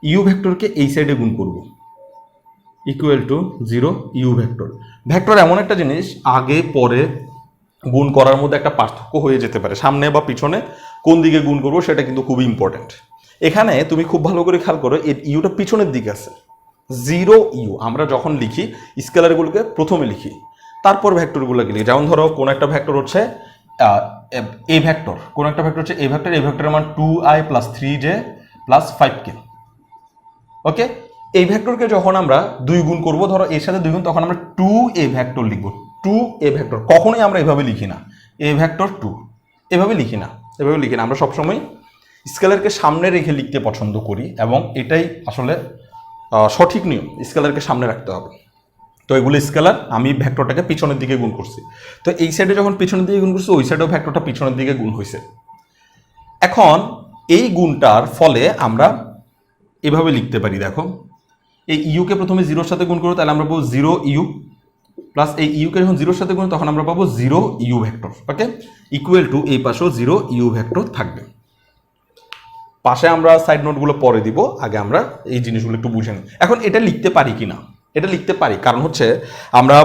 ইউ ভেক্টরকে এই সাইডে গুণ করব = 0 ইউ ভেক্টর। ভেক্টর এমন একটা জিনিস, আগে পরে গুণ করার মধ্যে একটা পার্থক্য হয়ে যেতে পারে, সামনে বা পিছনে কোন দিকে গুণ করবো সেটা কিন্তু খুবই ইম্পর্টেন্ট। এখানে তুমি খুব ভালো করে খেয়াল করো, এই ইউটা পিছনের দিকে আছে, 0 ইউ। আমরা যখন লিখি স্কেলারগুলোকে প্রথমে লিখি, তারপর ভেক্টরগুলোকে লিখি। যেমন ধরো কোন একটা ভেক্টর হচ্ছে এ ভেক্টর, কোন একটা ভেক্টর হচ্ছে এ ভেক্টর, এই ভেক্টরের মান 2i + 3j + 5k। ওকে, এই ভেক্টরকে যখন আমরা 2 গুণ করব, ধরো এর সাথে 2 গুণ, তখন আমরা 2a ভেক্টর লিখব। 2a ভেক্টর কখনোই আমরা এভাবে লিখি না, a ভেক্টর 2 এভাবে লিখি না, এভাবে লিখি না। আমরা সবসময় স্কেলারকে সামনে রেখে লিখতে পছন্দ করি, এবং এটাই আসলে সঠিক নিয়ম, স্কেলারকে সামনে রাখতে হবে। তো এগুলো স্কেলার, আমি ভেক্টরটাকে পিছনের দিকে গুণ করছি। তো এই সাইডে যখন পিছনের দিকে গুণ করছি, ওই সাইডেও ভেক্টরটা পিছনের দিকে গুণ হয়েছে। এখন এই গুণটার ফলে আমরা এভাবে লিখতে পারি, দেখো এই ইউকে প্রথমে 0-র সাথে গুণ করবো, তাহলে আমরা পাবো 0 ইউ, প্লাস এই ইউকে যখন 0-র সাথে গুণ, তখন আমরা পাবো 0 ইউ ভেক্টর। ওকে, = এই পাশেও 0 ইউ ভেক্টর থাকবে। পাশে আমরা সাইড নোটগুলো পরে দিব, আগে আমরা এই জিনিসগুলো একটু বুঝে নিই। এখন এটা লিখতে পারি কিনা, এটা লিখতে পারি, কারণ হচ্ছে আমরা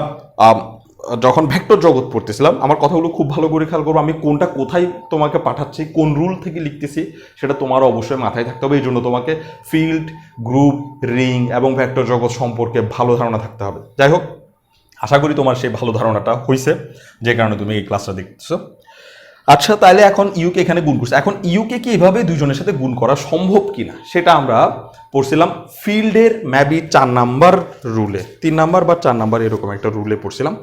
যখন ভেক্টর জগৎ পড়তেছিলাম, আমার কথাগুলো খুব ভালো করে খেয়াল করবো, আমি কোনটা কোথায় তোমাকে পাঠাচ্ছি, কোন রুল থেকে লিখতেছি, সেটা তোমার অবশ্যই মাথায় থাকতে হবে। এই জন্য তোমাকে ফিল্ড, গ্রুপ, রিং এবং ভেক্টর জগৎ সম্পর্কে ভালো ধারণা থাকতে হবে। যাই হোক, আশা করি তোমার সেই ভালো ধারণাটা হয়েছে, যে কারণে তুমি এই ক্লাসটা দেখতেছো। আচ্ছা, তাহলে এখন ইউকে এখানে গুণ করছে। এখন ইউকে কি এভাবে দুজনের সাথে গুণ করা সম্ভব কিনা সেটা আমরা পড়ছিলাম ফিল্ডের ম্যাবি 4 নাম্বার রুলে, 3 নাম্বার বা 4 নাম্বার এরকম একটা রুলে পড়ছিলাম।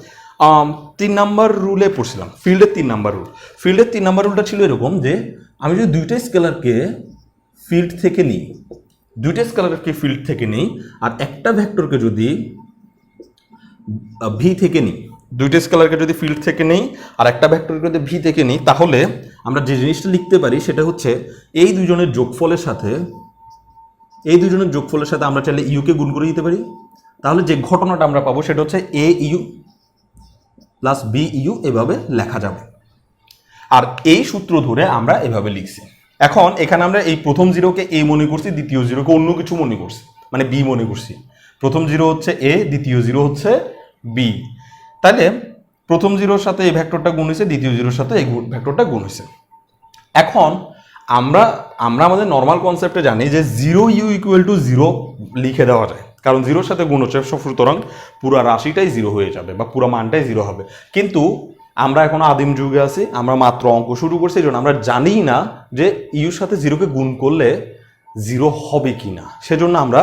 3 নাম্বার রুলে পড়ছিলাম, ফিল্ডের 3 নাম্বার রুল। ফিল্ডের 3 নাম্বার রুলটা ছিল এরকম যে, আমি যদি দুইটা স্কেলারকে ফিল্ড থেকে নিই, দুইটা স্কেলারকে ফিল্ড থেকে নিই, আর একটা ভেক্টরকে যদি ভি থেকে নিই, দুইটা স্কেলারকে যদি ফিল্ড থেকে নেই আর একটা ভেক্টরকে যদি ভি থেকে নিই, তাহলে আমরা যে জিনিসটা লিখতে পারি সেটা হচ্ছে এই দুজনের যোগফলের সাথে, এই দুজনের যোগফলের সাথে আমরা চাইলে ইউকে গুণ করে দিতে পারি। তাহলে যে ঘটনাটা আমরা পাবো সেটা হচ্ছে a u plus b u, এভাবে লেখা যাবে। আর এই সূত্র ধরে আমরা এভাবে লিখছি। এখন এখানে আমরা এই প্রথম 0কে এ মনে করছি, দ্বিতীয় 0কে অন্য কিছু মনে করছি, মানে বি মনে করছি। প্রথম 0 হচ্ছে এ, দ্বিতীয় 0 হচ্ছে বি। তাহলে প্রথম 0-র সাথে এই ভেক্টরটা গুণ হয়েছে, দ্বিতীয় 0-র সাথে এই ভেক্টরটা গুণ হয়েছে। এখন আমরা আমাদের নর্মাল কনসেপ্টে জানি যে 0 ইউ = 0 লিখে দেওয়া যায়, কারণ 0-র সাথে গুণ হচ্ছে, সুতরাং পুরো রাশিটাই 0 হয়ে যাবে বা পুরো মানটাই 0 হবে। কিন্তু আমরা এখন আদিম যুগে আছি, আমরা মাত্র অঙ্ক শুরু করছি, এই জন্য আমরা জানি না যে ইউর সাথে 0কে গুণ করলে 0 হবে কি না। সেজন্য আমরা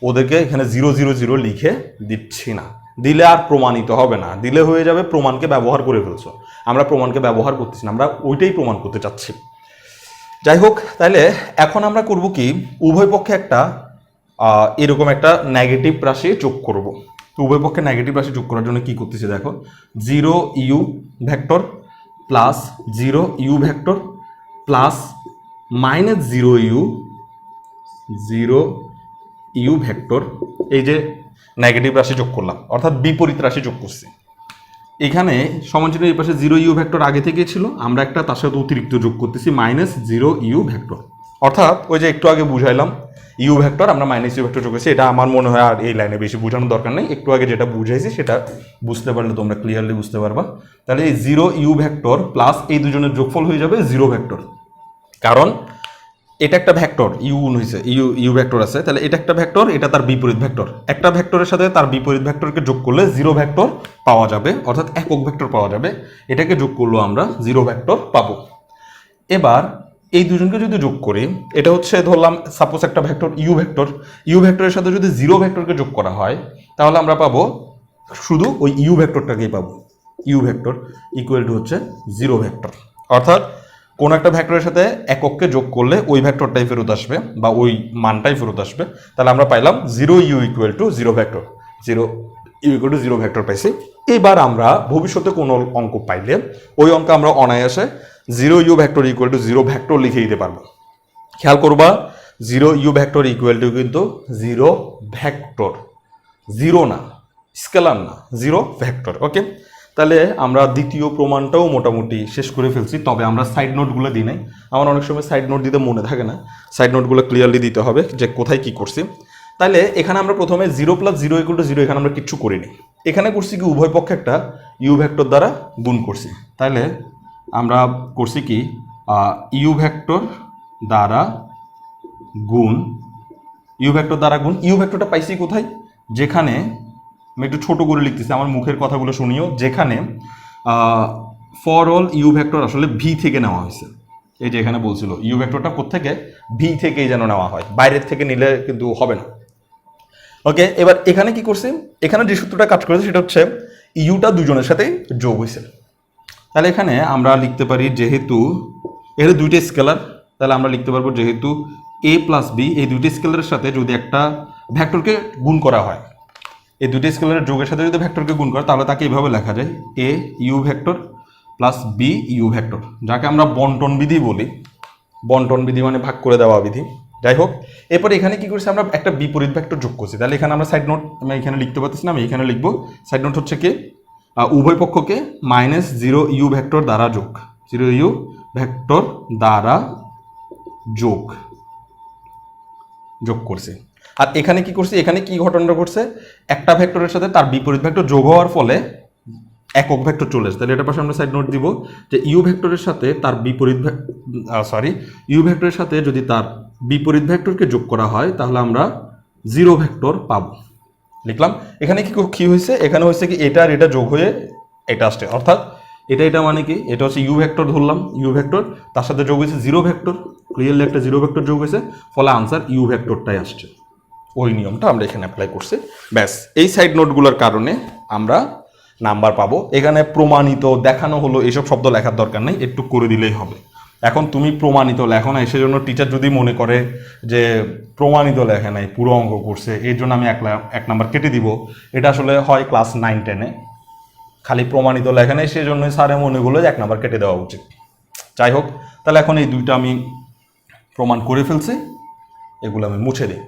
ওদেরকে এখানে 0 0 0 লিখে দিচ্ছি না। দিলে আর প্রমাণিত হবে না, দিলে হয়ে যাবে প্রমাণকে ব্যবহার করে ফেলছো। আমরা প্রমাণকে ব্যবহার করতেছি না, আমরা ওইটাই প্রমাণ করতে চাচ্ছি। যাই হোক, তাহলে এখন আমরা করব কি, উভয় পক্ষে একটা এরকম একটা নেগেটিভ রাশি যোগ করব। উভয় পক্ষে নেগেটিভ রাশি যোগ করার জন্য কি করতেছি দেখো, 0 u vector plus 0 u vector plus -0 u 0 u vector, এই যে নেগেটিভ রাশি যোগ করলাম, অর্থাৎ বিপরীত রাশি যোগ করছি। এখানে সমান চিহ্ন এই পাশে 0 ইউ ভেক্টর আগে থেকে ছিল, আমরা একটা তার সাথে অতিরিক্ত যোগ করতেছি -0 ইউ ভেক্টর। অর্থাৎ ওই যে একটু আগে বুঝাইলাম ইউ ভেক্টর, আমরা -ইউ ভেক্টর যোগ করছি। এটা আমার মনে হয় আর এই লাইনে বেশি বোঝানোর দরকার নেই, একটু আগে যেটা বুঝাইছি সেটা বুঝতে পারলে তোমরা ক্লিয়ারলি বুঝতে পারবা। তাহলে এই 0 ইউ ভেক্টর প্লাস এই দুজনের যোগফল হয়ে যাবে 0 ভেক্টর, কারণ এটা একটা ভেক্টর, ইউ হয়েছে, ইউ ভেক্টর আছে, তাহলে এটা একটা ভেক্টর, এটা তার বিপরীত ভেক্টর। একটা ভেক্টরের সাথে তার বিপরীত ভেক্টরকে যোগ করলে 0 ভেক্টর পাওয়া যাবে, অর্থাৎ একক ভেক্টর পাওয়া যাবে। এটাকে যোগ করলেও আমরা 0 ভেক্টর পাবো। এবার এই দুজনকে যদি যোগ করি, এটা হচ্ছে ধরলাম সাপোজ একটা ভেক্টর ইউ ভেক্টরের সাথে যদি জিরো ভেক্টরকে যোগ করা হয় তাহলে আমরা পাবো শুধু ওই ইউ ভেক্টরটাকেই পাবো। ইউ ভেক্টর ইকুয়াল টু হচ্ছে জিরো ভেক্টর, অর্থাৎ কোন একটা ভেক্টরের সাথে একককে যোগ করলে ওই ভেক্টরটাই ফেরত আসবে বা ওই মানটাই ফেরত আসবে। তাহলে আমরা পাইলাম zero you equal to zero vector, zero you equal to zero vector পাইছি। এবার আমরা ভবিষ্যতে কোনো অঙ্ক পাইলে ওই অঙ্ক আমরা অনায়াসে zero you vector equal to zero vector লিখে দিতে পারবো। খেয়াল করবা, zero you vector equal two কিন্তু জিরো ভেক্টর, জিরো না, স্কেলার না, জিরো ভেক্টর। ওকে, তাহলে আমরা দ্বিতীয় প্রমাণটাও মোটামুটি শেষ করে ফেলছি, তবে আমরা সাইড নোটগুলো দিই নাই। আমার অনেক সময় সাইড নোট দিতে মনে থাকে না, সাইড নোটগুলো ক্লিয়ারলি দিতে হবে যে কোথায় কি করছি। তাহলে এখানে আমরা প্রথমে zero plus zero equal to zero, এখানে আমরা কিচ্ছু করিনি। এখানে করছি কি উভয় পক্ষে একটা ইউ ভেক্টর দ্বারা গুণ করছি। তাহলে আমরা করছি কি ইউ ভেক্টর দ্বারা গুণ, ইউ ভেক্টর দ্বারা গুণ। ইউ ভেক্টরটা পাইছি কোথায়? যেখানে আমি একটু ছোট করে লিখতেছি, আমার মুখের কথাগুলো শুনিও। যেখানে ফর অল ইউ ভেক্টর আসলে ভি থেকে নেওয়া হয়েছে। এই যে এখানে বলছিল ইউ ভেক্টরটা কোত্থেকে, ভি থেকেই যেন নেওয়া হয়, বাইরের থেকে নিলে কিন্তু হবে না। ওকে, এবার এখানে কি করছি, এখানে যে সূত্রটা কাজ করেছে সেটা হচ্ছে ইউটা দুজনের সাথেই যোগ হয়েছে। তাহলে এখানে আমরা লিখতে পারি যেহেতু এর দুইটা স্কেলার, তাহলে আমরা লিখতে পারবো যেহেতু এ প্লাস বি এই দুইটি স্কেলারের সাথে যদি একটা ভেক্টরকে গুণ করা হয়, এই দুইটি স্কেলারের যোগের সাথে যদি ভেক্টরকে গুণ করে তাহলে তাকে এইভাবে লেখা যায় a u vector plus b u vector, যাকে আমরা বন্টন বিধি বলি। বন্টন বিধি মানে ভাগ করে দেওয়া বিধি। যাই হোক, এরপর এখানে কি করছি, আমরা একটা বিপরীত ভেক্টর যোগ করছি। তাহলে এখানে আমরা সাইড নোট আমি এখানে লিখতে পারতেছি না, আমি এখানে লিখবো সাইড নোট হচ্ছে কি উভয় পক্ষকে মাইনাস জিরো ইউ ভেক্টর দ্বারা যোগ, জিরো ইউ ভেক্টর দ্বারা যোগ যোগ করছি। আর এখানে কি করছি, এখানে কি ঘটনাটা ঘটছে, একটা ভেক্টরের সাথে তার বিপরীত ভেক্টর যোগ হওয়ার ফলে একক ভেক্টর চলে আসে। তাহলে এটার পাশে আমরা সাইড নোট দিব যে ইউ ভেক্টরের সাথে তার বিপরীত ইউ ভেক্টরের সাথে যদি তার বিপরীত ভেক্টরকে যোগ করা হয় তাহলে আমরা জিরো ভেক্টর পাবো। লিখলাম। এখানে কি হয়েছে, এখানে হয়েছে কি এটা আর এটা যোগ হয়ে এটা আসছে, অর্থাৎ এটা মানে কি, এটা হচ্ছে ইউ ভেক্টর ধরলাম, ইউ ভেক্টর তার সাথে যোগ হয়েছে জিরো ভেক্টর, ক্লিয়ারলি একটা জিরো ভেক্টর যোগ হয়েছে, ফলে আনসার ইউ ভেক্টরটাই আসছে। ওই নিয়মটা আমরা এখানে অ্যাপ্লাই করছি। ব্যাস, এই সাইড নোটগুলোর কারণে আমরা নাম্বার পাবো। এখানে প্রমাণিত দেখানো হলো এইসব শব্দ লেখার দরকার নেই, একটু করে দিলেই হবে। এখন তুমি প্রমাণিত লেখো না, সেজন্য টিচার যদি মনে করে যে প্রমাণিত লেখে নাই, পুরো অঙ্ক করছে, এর জন্য আমি এক নাম্বার কেটে দিব, এটা আসলে হয় ক্লাস 9-10-এ। খালি প্রমাণিত লেখে নাই সেজন্যই স্যারে মনে করলো যে এক নাম্বার কেটে দেওয়া উচিত। যাই হোক, তাহলে এখন এই দুইটা আমি প্রমাণ করে ফেলছি, এগুলো আমি মুছে দিই।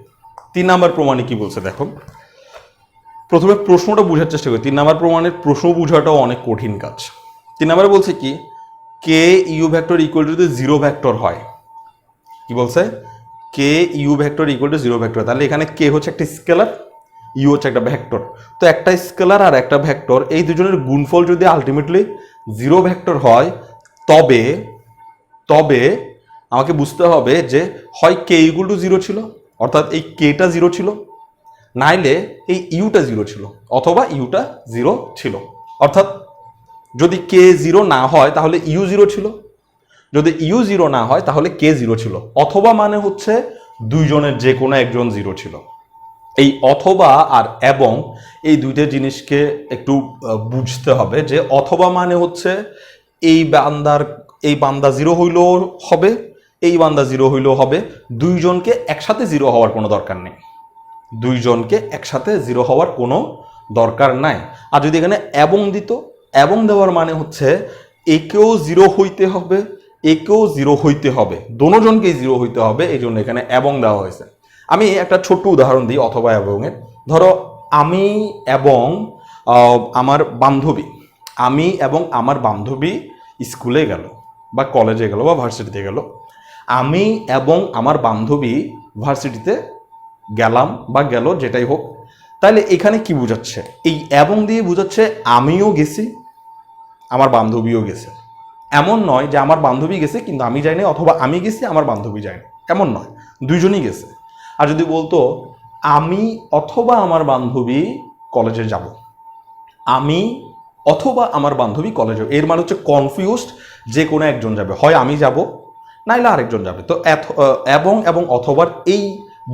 3 নাম্বার প্রমাণে কি বলছে দেখো। প্রথমে প্রশ্নটা বোঝার চেষ্টা করি। 3 নাম্বার প্রমাণের প্রশ্ন বোঝাটাও অনেক কঠিন কাজ। 3 নাম্বারে বলছে কি, k you vector equal to যদি জিরো ভেক্টর হয়, কি বলছে, k you vector equal to zero vector. তাহলে এখানে কে হচ্ছে একটা স্কেলার, ইউ হচ্ছে একটা ভেক্টর। তো একটা স্কেলার আর একটা ভেক্টর, এই দুজনের গুণফল যদি আলটিমেটলি জিরো ভেক্টর হয়, তবে তবে আমাকে বুঝতে হবে যে হয় কে ইকুয়াল টু জিরো ছিল, অর্থাৎ এই কেটা জিরো ছিল, নাইলে এই ইউটা জিরো ছিল, অথবা ইউটা জিরো ছিল। অর্থাৎ যদি কে জিরো না হয় তাহলে ইউ জিরো ছিল, যদি ইউ জিরো না হয় তাহলে কে জিরো ছিল, অথবা মানে হচ্ছে দুইজনের যে কোনো একজন জিরো ছিল। এই অথবা আর এবং এই দুইটা জিনিসকে একটু বুঝতে হবে যে অথবা মানে হচ্ছে এই বান্দা জিরো হইলেও হবে, এই বান্দা জিরো হইলেও হবে, দুইজনকে একসাথে জিরো হওয়ার কোনো দরকার নেই, দুইজনকে একসাথে জিরো হওয়ার কোনো দরকার নাই। আর যদি এখানে এবং দিত, এবং দেওয়ার মানে হচ্ছে একেও জিরো হইতে হবে, একেও জিরো হইতে হবে, দোনোজনকেই জিরো হইতে হবে, এই জন্য এখানে এবং দেওয়া হয়েছে। আমি একটা ছোট্ট উদাহরণ দিই অথবা এবং এর। ধরো আমি এবং আমার বান্ধবী স্কুলে গেল বা কলেজে গেল বা ভার্সিটিতে গেল। আমি এবং আমার বান্ধবী ভার্সিটিতে গেলাম বা গেল, যেটাই হোক। তাহলে এখানে কি বোঝাচ্ছে, এই এবং দিয়ে বোঝাচ্ছে আমিও গেছি, আমার বান্ধবীও গেছে। এমন নয় যে আমার বান্ধবী গেছে কিন্তু আমি যাইনি, অথবা আমি গেছি আমার বান্ধবী যায়নি, এমন নয়, দুইজনই গেছে। আর যদি বলতো আমি অথবা আমার বান্ধবী কলেজে যাব, আমি অথবা আমার বান্ধবী কলেজে, এর মানে হচ্ছে কনফিউজড, যে কোনো একজন যাবে, হয় আমি যাব নাইলে আরেকজন যাবে। তো এবং এবং অথবার এই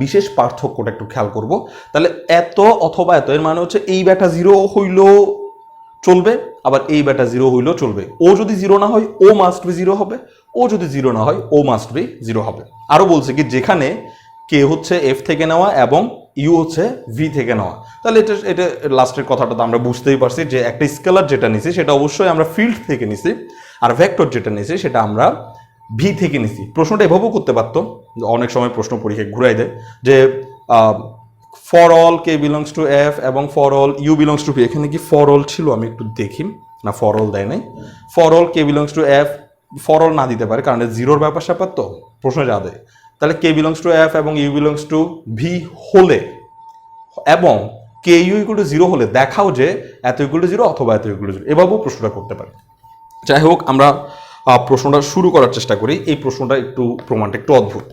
বিশেষ পার্থক্যটা একটু খেয়াল করব। তাহলে এত অথবা এত এর মানে হচ্ছে এই ব্যাটা জিরো হইলেও চলবে, আবার এই ব্যাটা জিরো হইলেও চলবে। ও যদি জিরো না হয় ও মাস্ট বি জিরো হবে, ও যদি জিরো না হয় ও মাস্ট বি জিরো হবে। আরও বলছে কি যেখানে কে হচ্ছে এফ থেকে নেওয়া এবং ইউ হচ্ছে ভি থেকে নেওয়া। তাহলে এটা এটা লাস্টের কথাটা তো আমরা বুঝতেই পারছি যে একটা স্কেলার যেটা নিছি সেটা অবশ্যই আমরা ফিল্ড থেকে নিছি, আর ভেক্টর যেটা নিছি সেটা আমরা ভি থেকে নিছি। প্রশ্নটা এভাবেও করতে পারতো, অনেক সময় প্রশ্ন পরীক্ষায় ঘুরাই দেয় যে for all K belongs to F এবং for all you belongs to V. এখানে কি ফর অল ছিল আমি একটু দেখি, না ফর অল দেয় নাই। For all K belongs to F, for all না দিতে পারে কারণ জিরোর ব্যাপার স্যাপার তো প্রশ্ন যা দেয়। তাহলে কে বিলংস টু এফ এবং ইউ বিলংস টু ভি হলে এবং K U equal to zero হলে দেখাও যে এত ইকুয়াল টু জিরো অথবা এত ইকুয়াল টু জিরো, এভাবেও প্রশ্নটা করতে পারে। যাই হোক আমরা প্রশ্নটা শুরু করার চেষ্টা করি। এই প্রশ্নটা একটু প্রমাণটা একটু অদ্ভুত।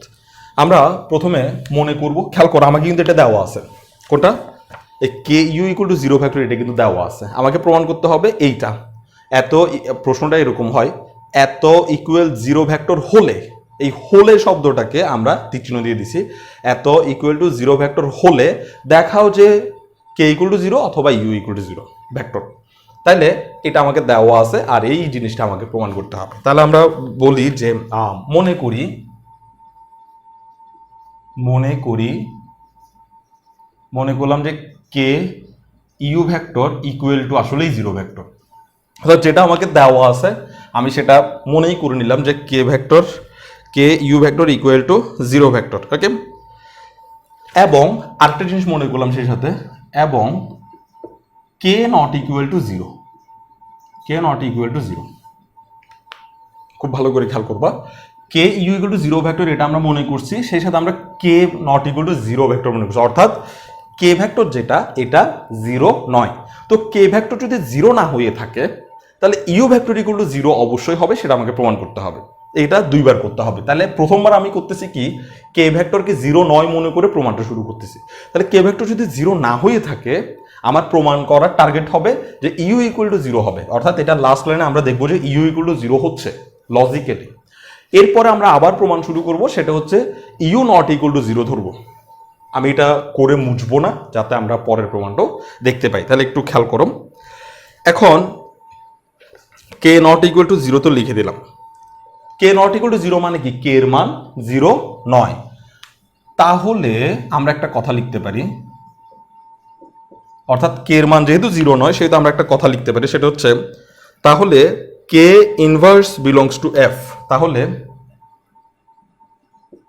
আমরা প্রথমে মনে করব, খেয়াল করো আমাকে কিন্তু এটা দেওয়া আছে, কোনটা এই k you equal to zero vector, এটা কিন্তু দেওয়া আছে। আমাকে প্রমাণ করতে হবে এইটা এত, প্রশ্নটা এরকম হয় এত ইকুয়াল জিরো ভ্যাক্টর হলে, এই হোলে শব্দটাকে আমরা তীক্ষ্ণ দিয়ে দিছি, এত ইকুয়াল টু জিরো ভ্যাক্টর হলে দেখাও যে কে ইকুয়াল টু জিরো অথবা u equal to zero vector. তাইলে এটা আমাকে দেওয়া আছে আর এই জিনিসটা আমাকে প্রমাণ করতে হবে। তাহলে আমরা বলি যে মনে করলাম যে k u vector equal two আসলেই জিরো ভ্যাক্টর। অর্থাৎ যেটা আমাকে দেওয়া আছে আমি সেটা মনেই করে নিলাম যে k u vector equal to zero vector. Okay, এবং আরেকটা জিনিস মনে করলাম সেই সাথে, এবং k not equal to zero, খুব ভালো করে খেয়াল করবা। K you equal to zero vector এটা আমরা মনে করছি, সেই সাথে আমরা k not equal to zero vector মনে করছি, অর্থাৎ কে ভ্যাক্টর যেটা এটা জিরো নয়। তো কে ভ্যাক্টর যদি জিরো না হয়ে থাকে তাহলে u vector equal to zero অবশ্যই হবে, সেটা আমাকে প্রমাণ করতে হবে। এটা দুইবার করতে হবে। তাহলে প্রথমবার আমি করতেছি কি কে ভ্যাক্টরকে জিরো নয় মনে করে প্রমাণটা শুরু করতেছি। তাহলে কে ভ্যাক্টর যদি জিরো না হয়ে থাকে আমার প্রমাণ করার টার্গেট হবে যে ইউ ইকুয়াল টু জিরো হবে, অর্থাৎ এটা লাস্ট লাইনে আমরা দেখবো যে ইউ ইকুয়াল টু জিরো হচ্ছে লজিক্যালি। এরপরে আমরা আবার প্রমাণ শুরু করব, সেটা হচ্ছে you not equal to zero ধরবো। আমি এটা করে মুছবো না যাতে আমরা পরের প্রমাণটাও দেখতে পাই। তাহলে একটু খেয়াল করো, এখন কে নট ইকুয়াল টু জিরো তো লিখে দিলাম। কে নট ইকুয়াল টু জিরো মানে কি কে এর মান জিরো নয়। তাহলে আমরা একটা কথা লিখতে পারি, অর্থাৎ কে এর মান যেহেতু জিরো নয় সেহেতু আমরা একটা কথা লিখতে পারি, সেটা হচ্ছে তাহলে k inverse belongs to F. তাহলে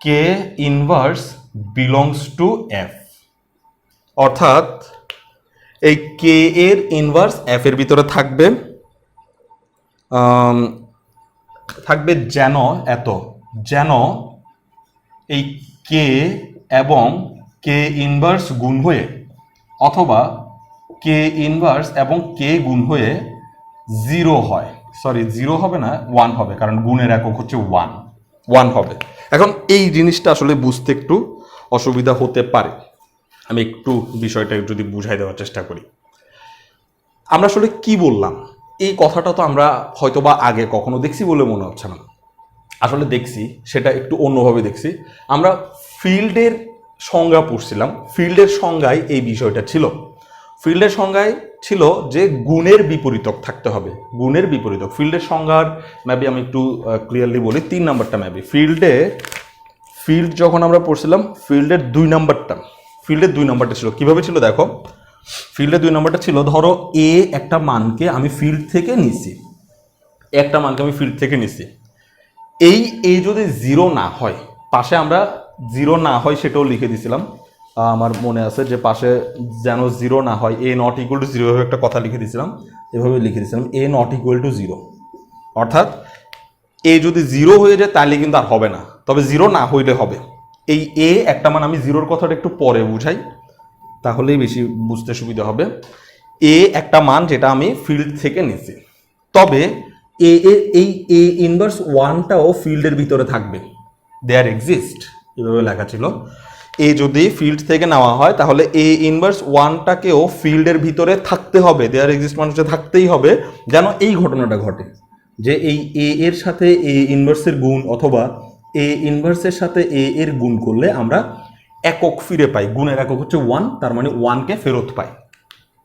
k inverse belongs to F, অর্থাৎ এই কে এর ইনভার্স এফ এর ভিতরে থাকবে যেন এই কে এবং কে ইনভার্স গুণ হয়ে, অথবা কে ইনভার্স এবং কে গুণ হয়ে জিরো হয়। সরি, জিরো হবে না, ওয়ান হবে, কারণ গুণের একক হচ্ছে ওয়ান হবে। এখন এই জিনিসটা আসলে বুঝতে একটু অসুবিধা হতে পারে, আমি একটু বিষয়টা যদি বুঝাই দেওয়ার চেষ্টা করি। আমরা আসলে কি বললাম, এই কথাটা তো আমরা হয়তোবা আগে কখনো দেখছি বলে মনে হচ্ছে না। আসলে দেখছি, সেটা একটু অন্যভাবে দেখছি। আমরা ফিল্ডের সংজ্ঞা পড়ছিলাম, ফিল্ডের সংজ্ঞায় এই বিষয়টা ছিল। ফিল্ডের সংজ্ঞায় ছিল যে গুণের বিপরীতক থাকতে হবে, গুণের বিপরীতক। ফিল্ডের সংজ্ঞার মেবি আমি একটু ক্লিয়ারলি বলি, 3 নাম্বারটা মেবি ফিল্ড যখন আমরা পড়ছিলাম ফিল্ডের 2 নাম্বারটা ছিল। কিভাবে ছিল দেখো, ফিল্ডের 2 নাম্বারটা ছিল, ধরো এ একটা মানকে আমি ফিল্ড থেকে নিছি, এই এ যদি জিরো না হয়, পাশে আমরা জিরো না হয় সেটাও লিখে দিছিলাম, আমার মনে আছে যে পাশে যেন জিরো না হয়, এ নট ইকুয়াল টু জিরো একটা কথা লিখে দিয়েছিলাম, এভাবে লিখে দিয়েছিলাম এ নট ইকুয়াল টু জিরো। অর্থাৎ এ যদি জিরো হয়ে যায় তাহলে কিন্তু আর হবে না, তবে জিরো না হইলে হবে। এই এ একটা মান, আমি জিরোর কথাটা একটু পরে বুঝাই তাহলেই বেশি বুঝতে সুবিধা হবে। এ একটা মান যেটা আমি ফিল্ড থেকে নিছি, তবে এই এ ইনভার্স ওয়ানটাও ফিল্ডের ভিতরে থাকবে, দেয়ার এক্সিস্ট, এভাবে লেখা ছিল। এ যদি ফিল্ড থেকে নেওয়া হয় তাহলে এ ইনভার্স ওয়ানটাকেও ফিল্ডের ভিতরে থাকতে হবে, দেয়ার এক্সিস্ট মানুষের থাকতেই হবে, যেন এই ঘটনাটা ঘটে যে এই এ এর সাথে এ ইনভার্সের গুণ অথবা এ ইনভার্সের সাথে এ এর গুণ করলে আমরা একক ফিরে পাই, গুণের একক হচ্ছে 1, তার মানে 1কে ফেরত পাই,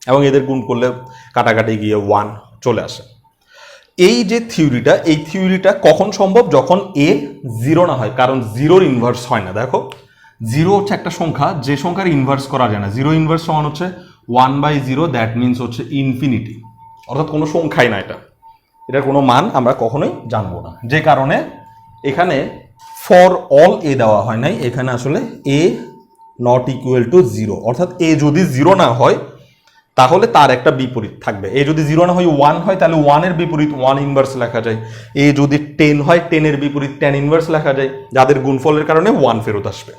এবং এদের গুণ করলে কাটাকাটি গিয়ে 1 চলে আসে। এই যে থিওরিটা, এই থিওরিটা কখন সম্ভব? যখন এ 0 না হয়, কারণ 0-র ইনভার্স হয় না। দেখো 0 হচ্ছে একটা সংখ্যা যে সংখ্যার ইনভার্স করা যায় না। 0 ইনভার্স সমান হচ্ছে 1/0, দ্যাট মিনস হচ্ছে ইনফিনিটি, অর্থাৎ কোনো সংখ্যাই না এটা, এটার কোনো মান আমরা কখনোই জানবো না। যে কারণে এখানে ফর অল এ দেওয়া হয় নাই, এখানে আসলে এ নট ইকুয়াল টু 0, অর্থাৎ এ যদি 0 না হয় তাহলে তার একটা বিপরীত থাকবে। এ যদি 0 না হয় 1 হয়, তাহলে 1-এর বিপরীত 1 ইনভার্স লেখা যায়। এ যদি 10 হয়, 10-এর বিপরীত 10 ইনভার্স লেখা যায়, যাদের গুণফলের কারণে 1 ফেরত আসবে।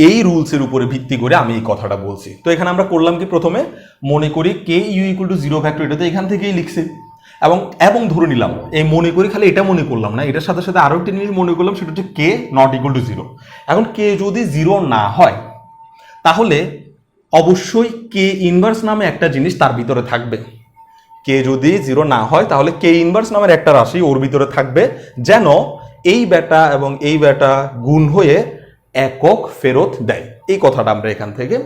এই রুলসের উপরে ভিত্তি করে আমি এই কথাটা বলছি। তো এখানে আমরা করলাম কি, প্রথমে মনে করি k you equal to 0 vector, এটা তো এখান থেকেই লিখছি, এবং ধরে নিলাম, এই মনে করি খালি এটা মনে করলাম না, এটার সাথে সাথে আরো একটা জিনিস মনে করলাম, সেটা হচ্ছে কে নট ইকুয়াল টু 0। এখন কে যদি 0 না হয় তাহলে অবশ্যই কে ইনভার্স নামে একটা জিনিস তার ভিতরে থাকবে। কে যদি 0 না হয় তাহলে কে ইনভার্স নামের একটা রাশি ওর ভিতরে থাকবে, যেন এই বেটা এবং এই বেটা গুণ হয়ে একক ফেরত দেয়। এই কথাটা আমরা এখান থেকে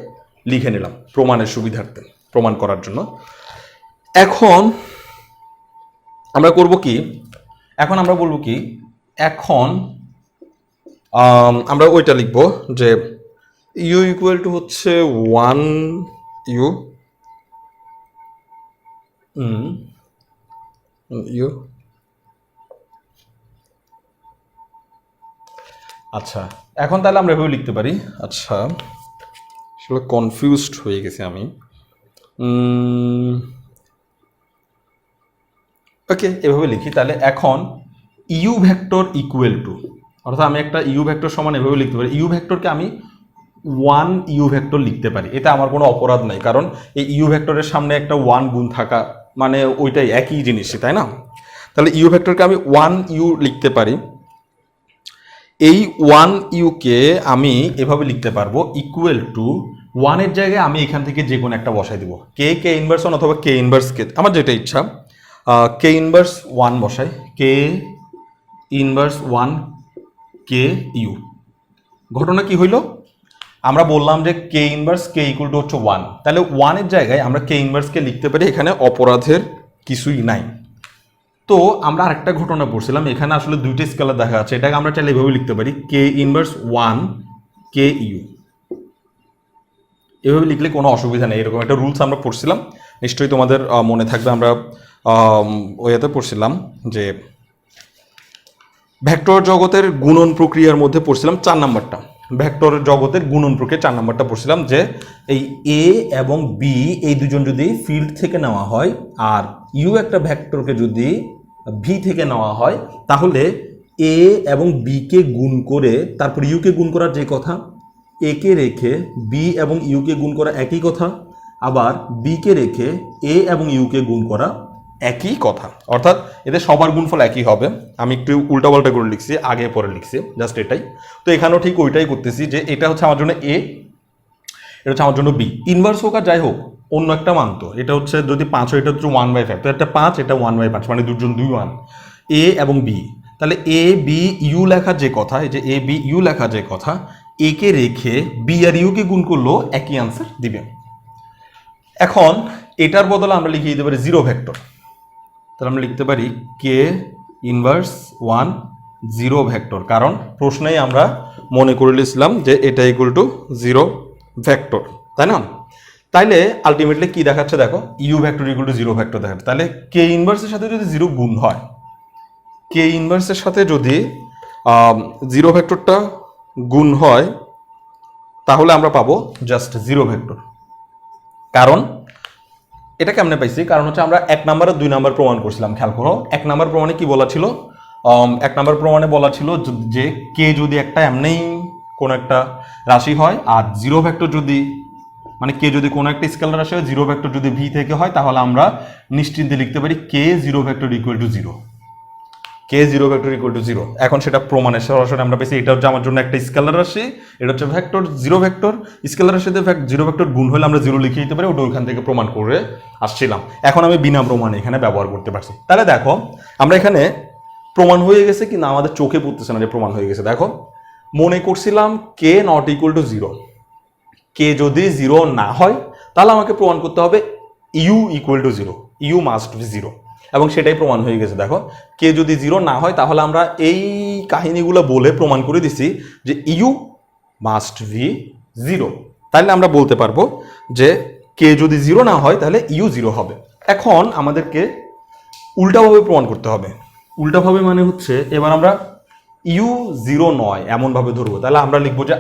লিখে নিলাম প্রমাণের সুবিধার্থে, প্রমাণ করার জন্য। এখন আমরা করব কি, এখন আমরা বলবো কি, এখন আমরা ওইটা লিখবো যে ইউ ইকুয়াল টু হচ্ছে 1 ইউ ইউ আচ্ছা, এখন তাহলে আমরা এভাবে লিখতে পারি। আচ্ছা, আসলে কনফিউজড হয়ে গেছি আমি। ওকে, এভাবে লিখি তাহলে। এখন ইউ ভেক্টর ইকুয়াল টু, অর্থাৎ আমি একটা ইউ ভেক্টর সমান এভাবে লিখতে পারি, ইউ ভেক্টরকে আমি 1 ইউ ভেক্টর লিখতে পারি, এতে আমার কোনো অপরাধ নাই, কারণ এই ইউ ভেক্টরের সামনে একটা 1 গুণ থাকা মানে ওইটাই একই জিনিসই, তাই না? তাহলে ইউ ভেক্টরকে আমি 1 ইউ লিখতে পারি। এই 1 ইউকে আমি এভাবে লিখতে পারবো ইকুয়াল টু 1-এর জায়গায় আমি এখান থেকে যে কোনো একটা বসাই দিব, কে ইনভার্স 1 অথবা কে ইনভার্স কে, আমার যেটা ইচ্ছা। কে ইনভার্স 1 বসাই, কে ইনভার্স 1 কে ইউ। ঘটনা কি হইল, আমরা বললাম যে কে ইনভার্স কে ইকুয়াল টু হচ্ছে 1, তাহলে 1-এর জায়গায় আমরা কে ইনভার্সকে লিখতে পারি, এখানে অপরাধের কিছুই নাই। তো আমরা আরেকটা ঘটনা পড়ছিলাম, এখানে আসলে দুইটা স্কেলার দেখা যাচ্ছে, এটাকে আমরা চাইলে এভাবে লিখতে পারি, কে ইনভার্স 1 কে ইউ। এভাবে লিখলে কোনো অসুবিধা নেই, এরকম একটা রুলস আমরা পড়ছিলাম, নিশ্চয়ই তোমাদের মনে থাকবে। আমরা ওইতে পড়ছিলাম যে ভেক্টর জগতের গুণন প্রক্রিয়ার মধ্যে পড়ছিলাম 4 নাম্বারটা, ভেক্টর জগতের গুণন প্রক্রিয়া 4 নাম্বারটা পড়ছিলাম, যে এই এ এবং বি এই দুজন যদি ফিল্ড থেকে নেওয়া হয়, আর ইউ একটা ভেক্টরকে যদি ভি থেকে নেওয়া হয়, তাহলে এ এবং বি কে গুণ করে তারপর ইউকে গুণ করার যে কথা, এ কে রেখে বি এবং ইউকে গুণ করা একই কথা, আবার বি কে রেখে এ এবং ইউকে গুণ করা একই কথা, অর্থাৎ এদের সবার গুণফল একই হবে। আমি একটু উল্টাপাল্টা করে লিখছি, আগে পরে লিখছি, জাস্ট এটাই। তো এখানেও ঠিক ওইটাই করতেছি, যে এটা হচ্ছে আমার জন্য এ, এটা হচ্ছে আমার জন্য বি, ইনভার্স হোক আর যাই হোক অন্য একটা মান, তো এটা হচ্ছে যদি 5 হয় এটা হচ্ছে 1/5, তো একটা 5 এটা 1/5, মানে দুজন 2 1, এ এবং বি। তাহলে এ বি ইউ লেখার যে কথা, এই যে এ বি ইউ লেখার যে কথা, এ কে রেখে বি আর ইউকে গুণ করলেও একই আনসার দিবে। এখন এটার বদলে আমরা লিখে দিতে পারি 0 ভেক্টর, তাহলে আমরা লিখতে পারি কে ইনভার্স 1 0 ভেক্টর, কারণ প্রশ্নেই আমরা মনে করে নিয়েছিলাম যে এটা ইকুয়াল টু 0 ভেক্টর, তাই না? তাইলে আলটিমেটলি কি দেখাচ্ছে দেখো, u vector equal to 0 vector দেখাচ্ছে। তাহলে কে ইনভার্সের সাথে যদি 0 গুণ হয়, কে ইনভার্সের সাথে যদি 0 ভেক্টরটা গুণ হয়, তাহলে আমরা পাবো জাস্ট 0 ভেক্টর। কারণ এটা কেমনে পাইছি, কারণ হচ্ছে আমরা 1 নাম্বার আর 2 নাম্বার প্রমাণ করছিলাম, খেয়াল করো। 1 নাম্বার প্রমাণে কি বলা ছিল, 1 নাম্বার প্রমাণে বলা ছিল যে কে যদি একটা এমনি কোন একটা রাশি হয়, আর 0 ভেক্টর যদি, মানে কে যদি কোনো একটা স্কেলার রাশি হয়, 0 ভেক্টর যদি ভি থেকে হয়, তাহলে আমরা নিশ্চিন্তে লিখতে পারি কে 0 vector equal to 0, K 0 vector equal to 0। এখন সেটা প্রমাণের সরাসরি আমরা পেয়েছি, এটা হচ্ছে আমার জন্য একটা স্কেলার রাশি, এটা হচ্ছে ভেক্টর 0 ভেক্টর, স্কেলার রাশিতে 0 ভেক্টর গুণ হলে আমরা 0 লিখে দিতে পারি, ওটা ওইখান থেকে প্রমাণ করে আসছিলাম। এখন আমি বিনা প্রমাণে এখানে ব্যবহার করতে পারছি। তাহলে দেখো আমরা এখানে প্রমাণ হয়ে গেছে কি না আমাদের চোখে পড়তেছে না যে প্রমাণ হয়ে গেছে। দেখো মনে করছিলাম k not equal to zero, k যদি জিরো না হয় তাহলে আমাকে প্রমাণ করতে হবে u equal to zero, u must be zero, এবং সেটাই প্রমাণ হয়ে গেছে। দেখো কে যদি জিরো না হয় তাহলে আমরা এই কাহিনীগুলো বলে প্রমাণ করে দিছি যে ইউ মাস্ট বি জিরো। তাহলে আমরা বলতে পারবো যে কে যদি জিরো না হয় তাহলে ইউ জিরো হবে। এখন আমাদেরকে উল্টাভাবে প্রমাণ করতে হবে। উল্টাভাবে মানে হচ্ছে এবার আমরা ইউ জিরো নয় এমনভাবে ধরবো। তাহলে আমরা লিখবো যে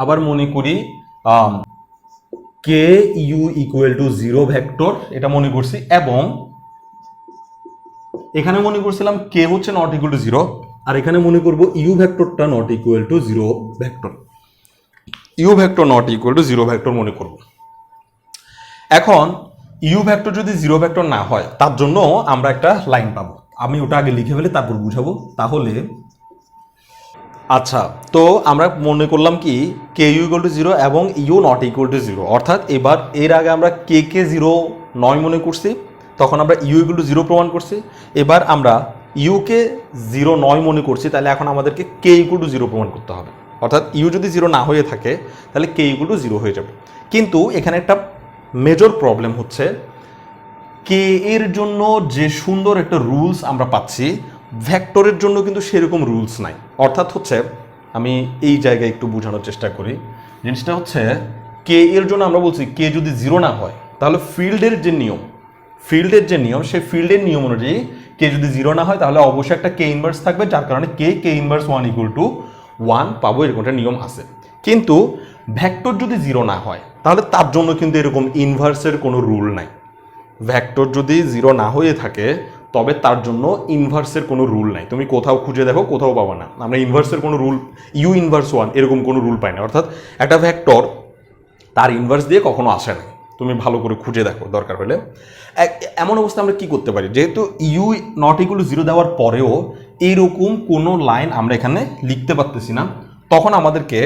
আবার মনে করি k you equal to zero vector, এটা মনে করছি, এবং এখানে মনে করছিলাম কে হচ্ছে নট ইকুয়াল টু জিরো, আর এখানে মনে করব ইউ ভেক্টরটা not equal to zero vector, u vector not equal to zero vector মনে করব। এখন ইউ ভেক্টর যদি জিরো ভেক্টর না হয় তার জন্য আমরা একটা লাইন পাবো, আমি ওটা আগে লিখে ফেলে তারপর বুঝাবো। তাহলে আচ্ছা, তো আমরা মনে করলাম কি k you equal to zero এবং u not equal to zero, অর্থাৎ এবার এর আগে আমরা কে জিরো নয় মনে করছি, তখন আমরা ইউ ইকুয়াল টু জিরো প্রমাণ করছি। এবার আমরা ইউকে জিরো নয় মনে করছি, তাহলে এখন আমাদেরকে কে ইকুয়াল টু জিরো প্রমাণ করতে হবে। অর্থাৎ ইউ যদি জিরো না হয়ে থাকে তাহলে কে ইকুয়াল টু জিরো হয়ে যাবে। কিন্তু এখানে একটা মেজর প্রবলেম হচ্ছে, কে এর জন্য যে সুন্দর একটা রুলস আমরা পাচ্ছি, ভেক্টরের জন্য কিন্তু সেরকম রুলস নাই। অর্থাৎ হচ্ছে আমি এই জায়গায় একটু বোঝানোর চেষ্টা করি। জিনিসটা হচ্ছে কে এর জন্য আমরা বলছি কে যদি জিরো না হয় তাহলে ফিল্ডের যে নিয়ম সেই ফিল্ডের নিয়ম অনুযায়ী কে যদি জিরো না হয় তাহলে অবশ্যই একটা কে ইনভার্স থাকবে, যার কারণে কে inverse one equal to one পাবো, এরকম একটা নিয়ম আছে। কিন্তু ভেক্টর যদি জিরো না হয় তাহলে তার জন্য কিন্তু এরকম ইনভার্সের কোনো রুল নাই। ভেক্টর যদি জিরো না হয়ে থাকে তবে তার জন্য ইনভার্সের কোনো রুল নাই। তুমি কোথাও খুঁজে দেখো, কোথাও পাবা না। আমরা ইনভার্সের কোনো রুল, ইউ ইনভার্স ওয়ান এরকম কোনো রুল পাই না। অর্থাৎ একটা ভেক্টর তার ইনভার্স দিয়ে কখনো আসে না, তুমি ভালো করে খুঁজে দেখো দরকার হলে। এমন অবস্থা আমরা কি করতে পারি, যেহেতু u not equal to zero দেওয়ার পরেও এইরকম কোনো লাইন আমরা এখানে লিখতে পারতেছি না, তখন আমাদেরকে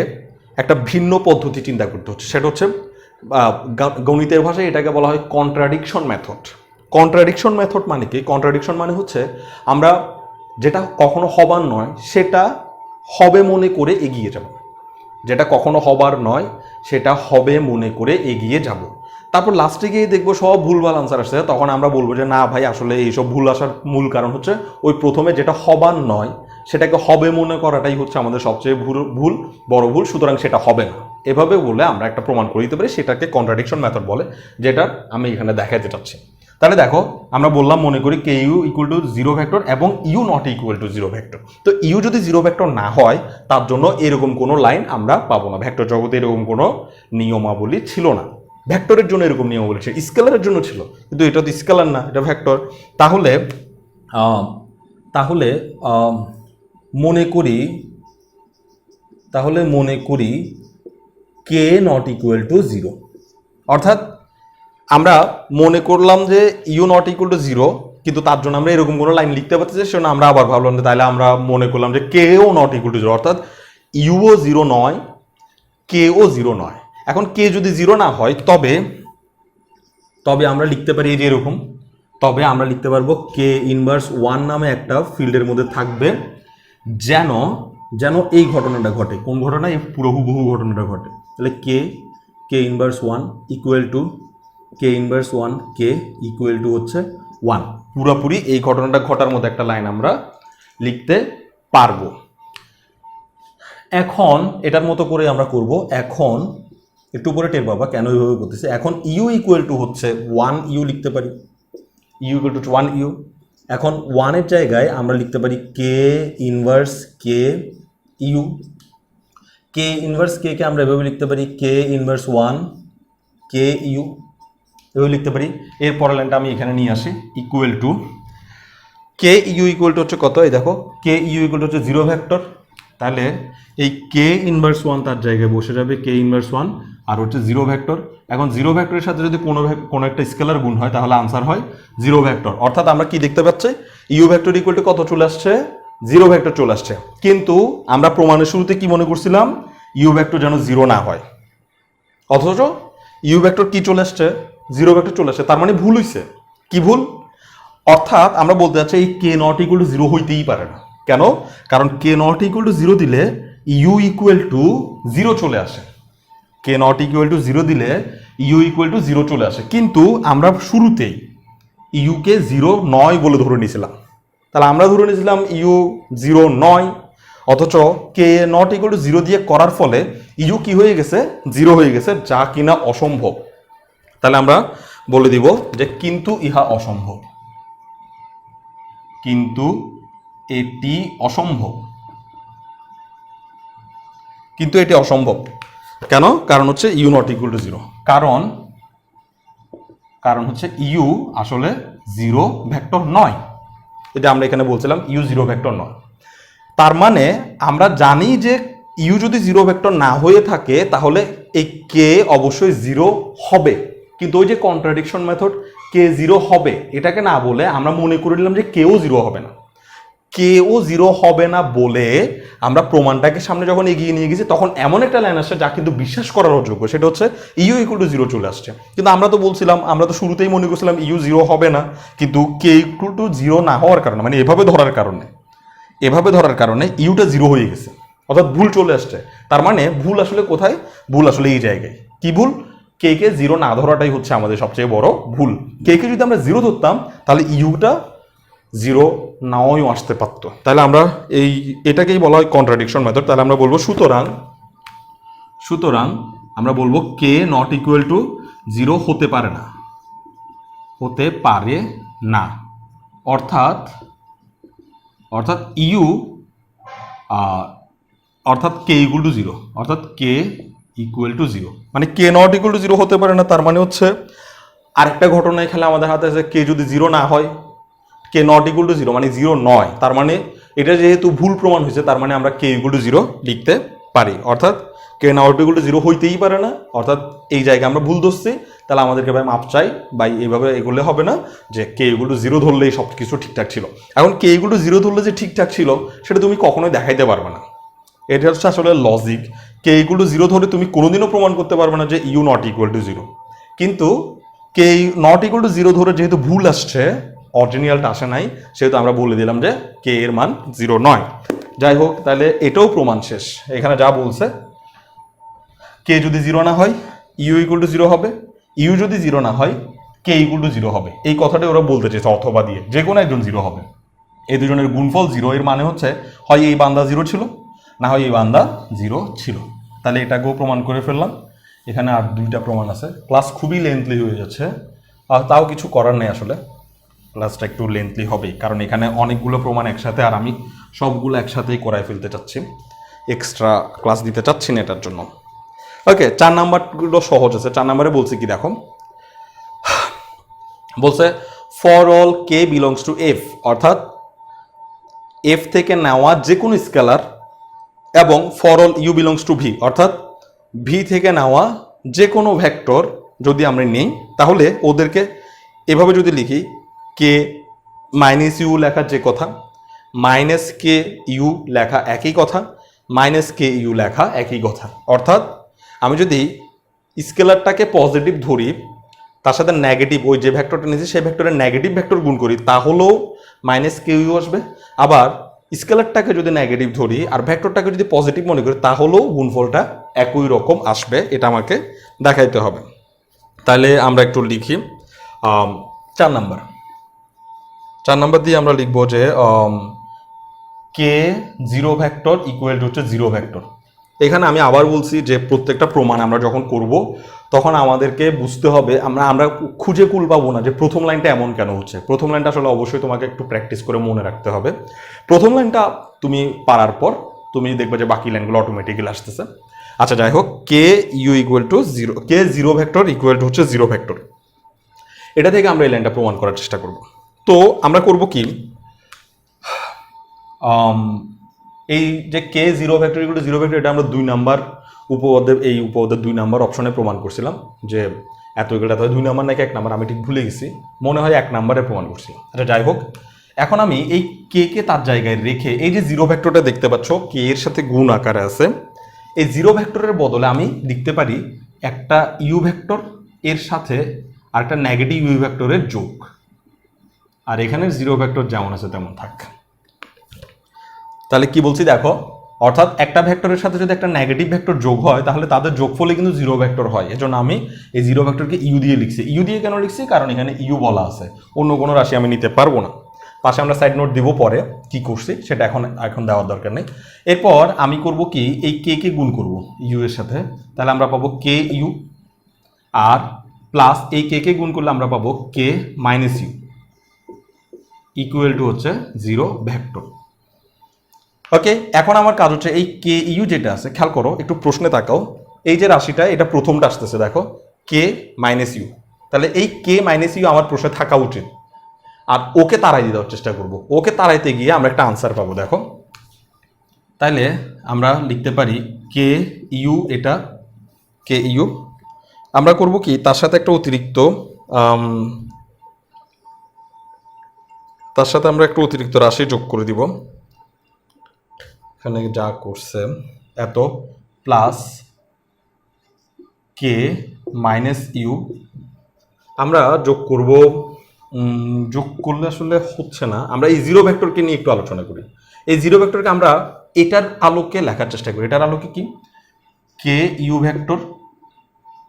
একটা ভিন্ন পদ্ধতি চিন্তা করতে হচ্ছে। সেটা হচ্ছে গণিতের ভাষায় এটাকে বলা হয় কন্ট্রাডিকশন মেথড। কন্ট্রাডিকশন মেথড মানে কি? কন্ট্রাডিকশন মানে হচ্ছে আমরা যেটা কখনো হবার নয় সেটা হবে মনে করে এগিয়ে যাব, যেটা কখনো হবার নয় সেটা হবে মনে করে এগিয়ে যাব। তারপর লাস্টে গিয়ে দেখবো সব ভুলভাল আনসার আসছে, তখন আমরা বলবো যে না ভাই, আসলে এইসব ভুল আসার মূল কারণ হচ্ছে ওই প্রথমে যেটা হবার নয় সেটাকে হবে মনে করাটাই হচ্ছে আমাদের সবচেয়ে বড় ভুল, সুতরাং সেটা হবে না। এভাবে বলে আমরা একটা প্রমাণ করে দিতে পারি, সেটাকে কন্ট্রাডিকশন মেথড বলে, যেটা আমি এখানে দেখাতে চাচ্ছি। তাহলে দেখো আমরা বললাম মনে করি k you equal to zero vector এবং u not equal to zero vector. তো ইউ যদি জিরো ভেক্টর না হয় তার জন্য এরকম কোনো লাইন আমরা পাবো না। ভেক্টর জগতে এরকম কোনো নিয়মাবলী ছিল না। ভেক্টরের জন্য এরকম নিয়মাবলী ছিল, স্কেলারের জন্য ছিল, কিন্তু এটা তো স্কেলার না, এটা ভেক্টর। তাহলে মনে করি k not equal to zero. অর্থাৎ আমরা মনে করলাম যে you not equal to zero, কিন্তু তার জন্য আমরা এরকম কোনো লাইন লিখতে পারতেছি, সেজন্য আমরা আবার ভাবলাম যে তাহলে আমরা মনে করলাম যে কেও নট ইকুয়াল টু জিরো, অর্থাৎ ইউও জিরো নয়, কেও জিরো নয়। এখন কে যদি জিরো না হয় তবে আমরা লিখতে পারি যে এরকম, তবে আমরা লিখতে পারবো কে ইনভার্স ওয়ান নামে একটা ফিল্ডের মধ্যে থাকবে, যেন এই ঘটনাটা ঘটে। কোন ঘটনা? এই পুরো হুবহু ঘটনাটা ঘটে। তাহলে k inverse one equal to K inverse one, K equal to হচ্ছে ওয়ান। পুরোপুরি এই ঘটনাটা ঘটার মধ্যে একটা লাইন আমরা লিখতে পারবো। এখন এটার মতো করে আমরা করব। এখন একটু পরে টের পাবা কেন এইভাবে করতেছে। এখন ইউ ইকুয়াল টু হচ্ছে ওয়ান ইউ লিখতে পারি, u equal to one u. এখন ওয়ানের জায়গায় আমরা লিখতে পারি k inverse k u. K inverse k k আমরা এভাবে লিখতে পারি k inverse one k u, এভাবে লিখতে পারি। এর পরের লাইনটা আমি এখানে নিয়ে আসি, equal to k you equal to হচ্ছে কত? এই দেখো কে ইউ ইকুয়াল টু হচ্ছে জিরো ভেক্টর। তাহলে এই কে ইনভার্স ওয়ান তার জায়গায় বসে যাবে কে ইনভার্স ওয়ান, আর হচ্ছে জিরো ভেক্টর। এখন জিরো ভেক্টরের সাথে যদি কোনো একটা স্কেলার গুণ হয় তাহলে আনসার হয় জিরো ভেক্টর। অর্থাৎ আমরা কি দেখতে পাচ্ছি, ইউ ভেক্টর ইকুয়াল টু কত চলে আসছে? জিরো ভেক্টর চলে আসছে। কিন্তু আমরা প্রমাণের শুরুতে কি মনে করছিলাম? ইউ ভেক্টর যেন জিরো না হয়, অথচ ইউ ভেক্টর কি চলে আসছে, জিরো ভেক্টর চলে আসছে, তার মানে ভুল হইছে। কি ভুল? অর্থাৎ আমরা বলতে চাচ্ছি এই কে নট ইকুয়াল টু জিরো হইতেই পারে না। কেন? কারণ কে নট ইকুয়াল টু জিরো দিলে ইউ ইকুয়াল টু জিরো চলে আসে। কে নট ইকুয়াল টু জিরো দিলে ইউ ইকুয়াল টু জিরো চলে আসে, কিন্তু আমরা শুরুতেই ইউকে জিরো নয় বলে ধরে নিয়েছিলাম। তাহলে আমরা ধরে নিয়েছিলাম ইউ জিরো নয়, অথচ কে নট ইকুয়াল টু জিরো দিয়ে করার ফলে ইউ কি হয়ে গেছে, জিরো হয়ে গেছে, যা কিনা অসম্ভব। তাহলে আমরা বলে দিব যে কিন্তু ইহা অসম্ভব, কিন্তু এটি অসম্ভব, কিন্তু এটি অসম্ভব। কেন? কারণ হচ্ছে you not equal to zero, কারণ হচ্ছে ইউ আসলে জিরো ভেক্টর নয়। এটা আমরা এখানে বলছিলাম ইউ জিরো ভেক্টর নয়। তার মানে আমরা জানি যে ইউ যদি জিরো ভেক্টর না হয়ে থাকে তাহলে এই কে অবশ্যই জিরো হবে, কিন্তু ওই যে কন্ট্রাডিকশন মেথড কে জিরো হবে এটাকে না বলে আমরা মনে করে নিলাম যে কেও জিরো হবে না। কেও জিরো হবে না বলে আমরা প্রমাণটাকে সামনে যখন এগিয়ে নিয়ে গেছি তখন এমন একটা লাইন আসছে যা কিন্তু বিশ্বাস করার অযোগ্য, সেটা হচ্ছে ইউ ইকুয়াল টু জিরো চলে আসছে। কিন্তু আমরা তো বলছিলাম, আমরা তো শুরুতেই মনে করছিলাম ইউ জিরো হবে না, কিন্তু কে ইকুয়াল টু জিরো না হওয়ার কারণে, মানে এভাবে ধরার কারণে ইউটা জিরো হয়ে গেছে, অর্থাৎ ভুল চলে আসছে। তার মানে ভুল আসলে কোথায়? ভুল আসলে এই জায়গায়। কি ভুল? কে কে জিরো না ধরাটাই হচ্ছে আমাদের সবচেয়ে বড় ভুল। কে কে যদি আমরা জিরো ধরতাম তাহলে ইউটা জিরো নাও আসতে পারতো। তাহলে আমরা এটাকেই বলা হয় কন্ট্রাডিকশন মেথড। তাহলে আমরা বলবো সুতরাং আমরা বলবো কে নট ইকুয়াল টু জিরো হতে পারে না, অর্থাৎ ইউ অর্থাৎ কে ইকুয়াল টু জিরো, অর্থাৎ কে ইকুয়াল টু জিরো, মানে কে নট ইকুয়াল টু জিরো হতে পারে না। তার মানে হচ্ছে আরেকটা ঘটনা এখানে আমাদের হাতে আছে, কে যদি জিরো না হয়, কে নট ইকুয়াল টু জিরো মানে জিরো নয়, তার মানে এটা যেহেতু ভুল প্রমাণ হয়েছে তার মানে আমরা কে ইকুয়াল টু জিরো লিখতে পারি, অর্থাৎ কে নট ইকুয়াল টু জিরো হইতেই পারে না, অর্থাৎ এই জায়গায় আমরা ভুল ধরছি। তাহলে আমাদেরকে ভাই মাপ চাই, ভাই এইভাবে এগুলো হবে না যে কে ইকুয়াল টু জিরো ধরলেই সব কিছু ঠিকঠাক ছিল। এখন কে ইকুয়াল টু জিরো ধরলে যে ঠিকঠাক ছিল সেটা তুমি কখনোই দেখাইতে পারবে না। এটা হচ্ছে আসলে logic. K equal to zero ধরে তুমি কোনোদিনও প্রমাণ করতে পারবে না যে you not equal to zero, কিন্তু K not equal to zero ধরে যেহেতু ভুল আসছে, অরিজিনালটা আসে নাই, সেহেতু আমরা বলে দিলাম যে কে এর মান জিরো নয়। যাই হোক, তাহলে এটাও প্রমাণ শেষ। এখানে যা বলছে, কে যদি জিরো না হয় ইউ ইকুয়াল টু জিরো হবে, ইউ যদি জিরো না হয় কে ইকুয়াল টু জিরো হবে, এই কথাটাই ওরা বলতে চেয়েছে, অথবা দিয়ে যে কোনো একজন জিরো হবে। এই দুজনের গুণফল জিরো, এর মানে হচ্ছে হয় এই বান্দা জিরো ছিল, না হয় এই বান্দা জিরো ছিল। তাহলে এটাকেও প্রমাণ করে ফেললাম। এখানে আর দুইটা প্রমাণ আছে। ক্লাস খুবই লেন্থলি হয়ে যাচ্ছে, আর তাও কিছু করার নেই, আসলে ক্লাসটা একটু লেন্থলি হবেই, কারণ এখানে অনেকগুলো প্রমাণ একসাথে, আর আমি সবগুলো একসাথেই করায় ফেলতে চাচ্ছি, এক্সট্রা ক্লাস দিতে চাচ্ছি না এটার জন্য। ওকে, 4 নাম্বারগুলো সহজ আছে। 4 নাম্বারে বলছি কি দেখো, বলছে for all K belongs to F, অর্থাৎ এফ থেকে নেওয়া যে কোনো স্কেলার, এবং for all you belongs to V, অর্থাৎ ভি থেকে নেওয়া যে কোনো ভেক্টর যদি আমরা নিই তাহলে ওদেরকে এভাবে যদি লিখি, কে মাইনাস ইউ লেখা যে কথা, মাইনাস কে ইউ লেখা একই কথা, মাইনাস কে ইউ লেখা একই কথা। অর্থাৎ আমি যদি স্কেলারটাকে পজিটিভ ধরি, তার সাথে নেগেটিভ ওই যে ভেক্টরটা নিয়েছি সেই ভেক্টরের নেগেটিভ ভেক্টর গুণ করি, তাহলেও মাইনাস কে ইউ আসবে। আবার স্কেলারটাকে যদি নেগেটিভ ধরি আর ভেক্টরটাকে যদি পজিটিভ মনে করি তাহলেও গুণফলটা একই রকম আসবে, এটা আমাকে দেখাইতে হবে। তাহলে আমরা একটু লিখি 4 নাম্বার দিয়ে আমরা লিখবো যে k zero vector equal to হচ্ছে জিরো ভেক্টর। এখানে আমি আবার বলছি যে প্রত্যেকটা প্রমাণ আমরা যখন করব তখন আমাদেরকে বুঝতে হবে, আমরা খুঁজে কুল পাবো না যে প্রথম লাইনটা এমন কেন হচ্ছে। প্রথম লাইনটা আসলে অবশ্যই তোমাকে একটু প্র্যাকটিস করে মনে রাখতে হবে। প্রথম লাইনটা তুমি পারার পর তুমি দেখবে যে বাকি লাইনগুলো অটোমেটিক্যালি আসতেছে। আচ্ছা, যাই হোক, k you equal to zero, k zero vector equal to হচ্ছে জিরো ভেক্টর, এটা থেকে আমরা এই লাইনটা প্রমাণ করার চেষ্টা করব। তো আমরা করব কি, এই যে k zero vector equal to zero vector, এটা আমরা 2 নাম্বার উপপাদ্যের এই উপপাদ্যের 2 নাম্বার অপশনে প্রমাণ করছিলাম যে এত ইকুয়াল টু 2 নাম্বার নাকি 1 নাম্বার, আমি ঠিক ভুলে গেছি, মনে হয় 1 নাম্বারে প্রমাণ করছি। আচ্ছা, যাই হোক, এখন আমি এই কে কে তার জায়গায় রেখে এই যে জিরো ভেক্টরটা দেখতে পাচ্ছ কে এর সাথে গুণ আকারে আছে, এই জিরো ভেক্টরের বদলে আমি লিখতে পারি একটা ইউ ভেক্টর এর সাথে আরেকটা নেগেটিভ ইউ ভেক্টরের যোগ, আর এখানে জিরো ভেক্টর যেমন আছে তেমন থাক। তাহলে কি বলছি দেখো, অর্থাৎ একটা ভেক্টরের সাথে যদি একটা নেগেটিভ ভেক্টর যোগ হয় তাহলে তাদের যোগফলে কিন্তু জিরো ভেক্টর হয়। এজন্য আমি এই জিরো ভেক্টরকে ইউ দিয়ে লিখছি। ইউ দিয়ে কেন লিখছি? কারণ এখানে ইউ বলা আছে, অন্য কোনো রাশি আমি নিতে পারবো না। পাশে আমরা সাইড নোট দিব পরে কি করছি সেটা এখন দেওয়ার দরকার নেই। এরপর আমি করব কি, এই কে গুণ করব ইউ এর সাথে, তাহলে আমরা পাবো কে ইউ, আর প্লাস এই কে গুণ করলে আমরা পাবো কে মাইনাস ইউ ইকুয়াল টু হচ্ছে জিরো ভেক্টর। ওকে, এখন আমার কাজ হচ্ছে এই কে ইউ যেটা আছে, খেয়াল করো একটু প্রশ্নে তাকাও, এই যে রাশিটা এটা প্রথমটা আসতেছে দেখো কে মাইনাস ইউ, তাহলে এই কে মাইনাস ইউ আমার প্রশ্নে থাকা উচিত, আর ওকে তাড়াই দিয়ে দেওয়ার চেষ্টা করব। ওকে তাড়াইতে গিয়ে আমরা একটা আনসার পাবো দেখো। তাইলে আমরা লিখতে পারি কে ইউ, এটা কে ইউ, আমরা করব কি তার সাথে একটা অতিরিক্ত রাশি যোগ করে দিব, এখানে যা করছে এত, প্লাস কে মাইনাস ইউ আমরা যোগ করব। যোগ করলে আসলে হচ্ছে না, আমরা এই জিরো ভেক্টরকে নিয়ে একটু আলোচনা করি। এই জিরো ভেক্টরকে আমরা এটার আলোকে লেখার চেষ্টা করি। এটার আলোকে কি, k you vector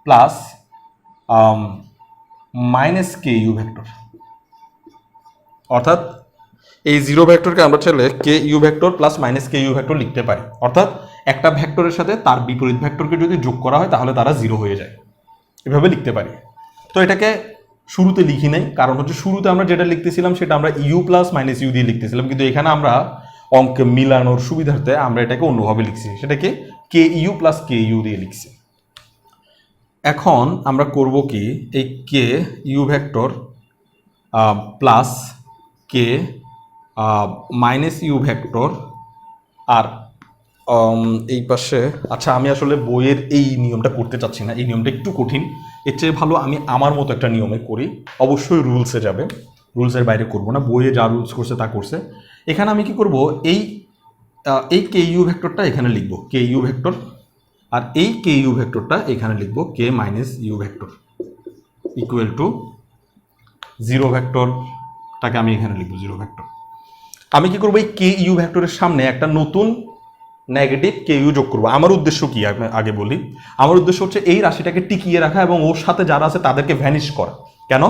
plus minus K U vector, অর্থাৎ এই জিরো ভেক্টরকে আমরা চাইলে k you vector plus minus K U vector লিখতে পারি। অর্থাৎ একটা ভেক্টরের সাথে তার বিপরীত ভেক্টরকে যদি যোগ করা হয় তাহলে তারা জিরো হয়ে যায়, এভাবে লিখতে পারি। তো এটাকে শুরুতে লিখি নাই, কারণ হচ্ছে শুরুতে আমরা যেটা লিখতেছিলাম সেটা আমরা ইউ প্লাস মাইনাস ইউ দিয়ে লিখতেছিলাম, কিন্তু এখানে আমরা অঙ্কে মিলানোর সুবিধার্থে আমরা এটাকে অন্যভাবে লিখছি, সেটাকে k u plus k u দিয়ে লিখছি। এখন আমরা করব কি, এই k you vector plus K minus you vector, আর এই পাশে, আচ্ছা আমি আসলে বইয়ের এই নিয়মটা করতে চাচ্ছি না, এই নিয়মটা একটু কঠিন, এর চেয়ে ভালো আমি আমার মতো একটা নিয়মে করি। অবশ্যই রুলসে যাবে, রুলসের বাইরে করব না, বইয়ে যা রুলস করছে তা করছে। এখানে আমি কি করব, এই কে ইউ ভেক্টরটা এখানে লিখব কে ইউ ভেক্টর, আর এই কে ইউ ভেক্টরটা এখানে লিখব k minus you vector equal to zero ভেক্টরটাকে আমি এখানে লিখব জিরো ভেক্টর। আমি কি করবো, এই কে ইউ ভেক্টরের সামনে একটা নতুন নেগেটিভ কে ইউ যোগ করবো। আমার উদ্দেশ্য কি আগে বলি, আমার উদ্দেশ্য হচ্ছে এই রাশিটাকে টিকিয়ে রাখা এবং ওর সাথে যারা আছে তাদেরকে ভ্যানিশ করা। কেন,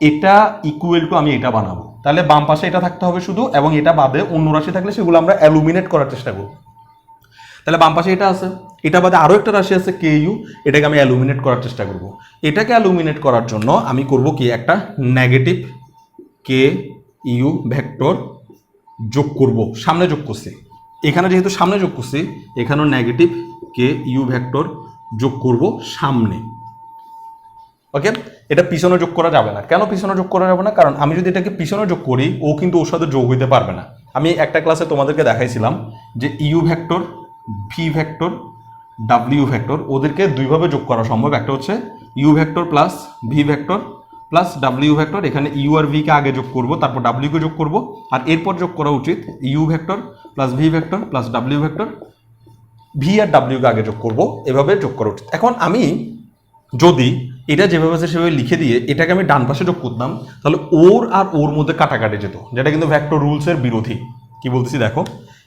এটা ইকুয়াল টু আমি এটা বানাবো, তাহলে বাম পাশে এটা থাকতে হবে শুধু, এবং এটা বাদে অন্য রাশি থাকলে সেগুলো আমরা অ্যালুমিনেট করার চেষ্টা করব। তাহলে বাম পাশে এটা আছে, এটা বাদে আরও একটা রাশি আছে কে ইউ, এটাকে আমি অ্যালুমিনেট করার চেষ্টা করব। এটাকে অ্যালুমিনেট করার জন্য আমি করব কি, একটা নেগেটিভ কে ইউ ভেক্টর যোগ করব, সামনে যোগ করছি, এখানে যেহেতু সামনে যোগ করছি এখানেও নেগেটিভ কে ইউ ভেক্টর যোগ করব সামনে। ওকে, এটা পিছনে যোগ করা যাবে না। কেন পিছনে যোগ করা যাবে না? কারণ আমি যদি এটাকে পিছনে যোগ করি ও কিন্তু ওর সাথে যোগ হইতে পারবে না। আমি একটা ক্লাসে তোমাদেরকে দেখাইছিলাম যে U vector, V vector, W vector, ওদেরকে দুইভাবে যোগ করা সম্ভব। একটা হচ্ছে U vector plus V vector plus W vector, এখানে ইউ আর ভিকে আগে যোগ করব, তারপর ডাব্লিউকে যোগ করব, আর এরপর যোগ করা উচিত u vector plus V vector plus W vector, v আর ডাব্লিউকে আগে যোগ করব, এভাবে যোগ করা উচিত। এখন আমি যদি এটা যেভাবে আছে সেভাবে লিখে দিয়ে এটাকে আমি ডান পাশে যোগ করতাম তাহলে ওর আর ওর মধ্যে কাটাকাটি যেত, যেটা কিন্তু ভেক্টর রুলসের বিরোধী। কি বলতেছি দেখো,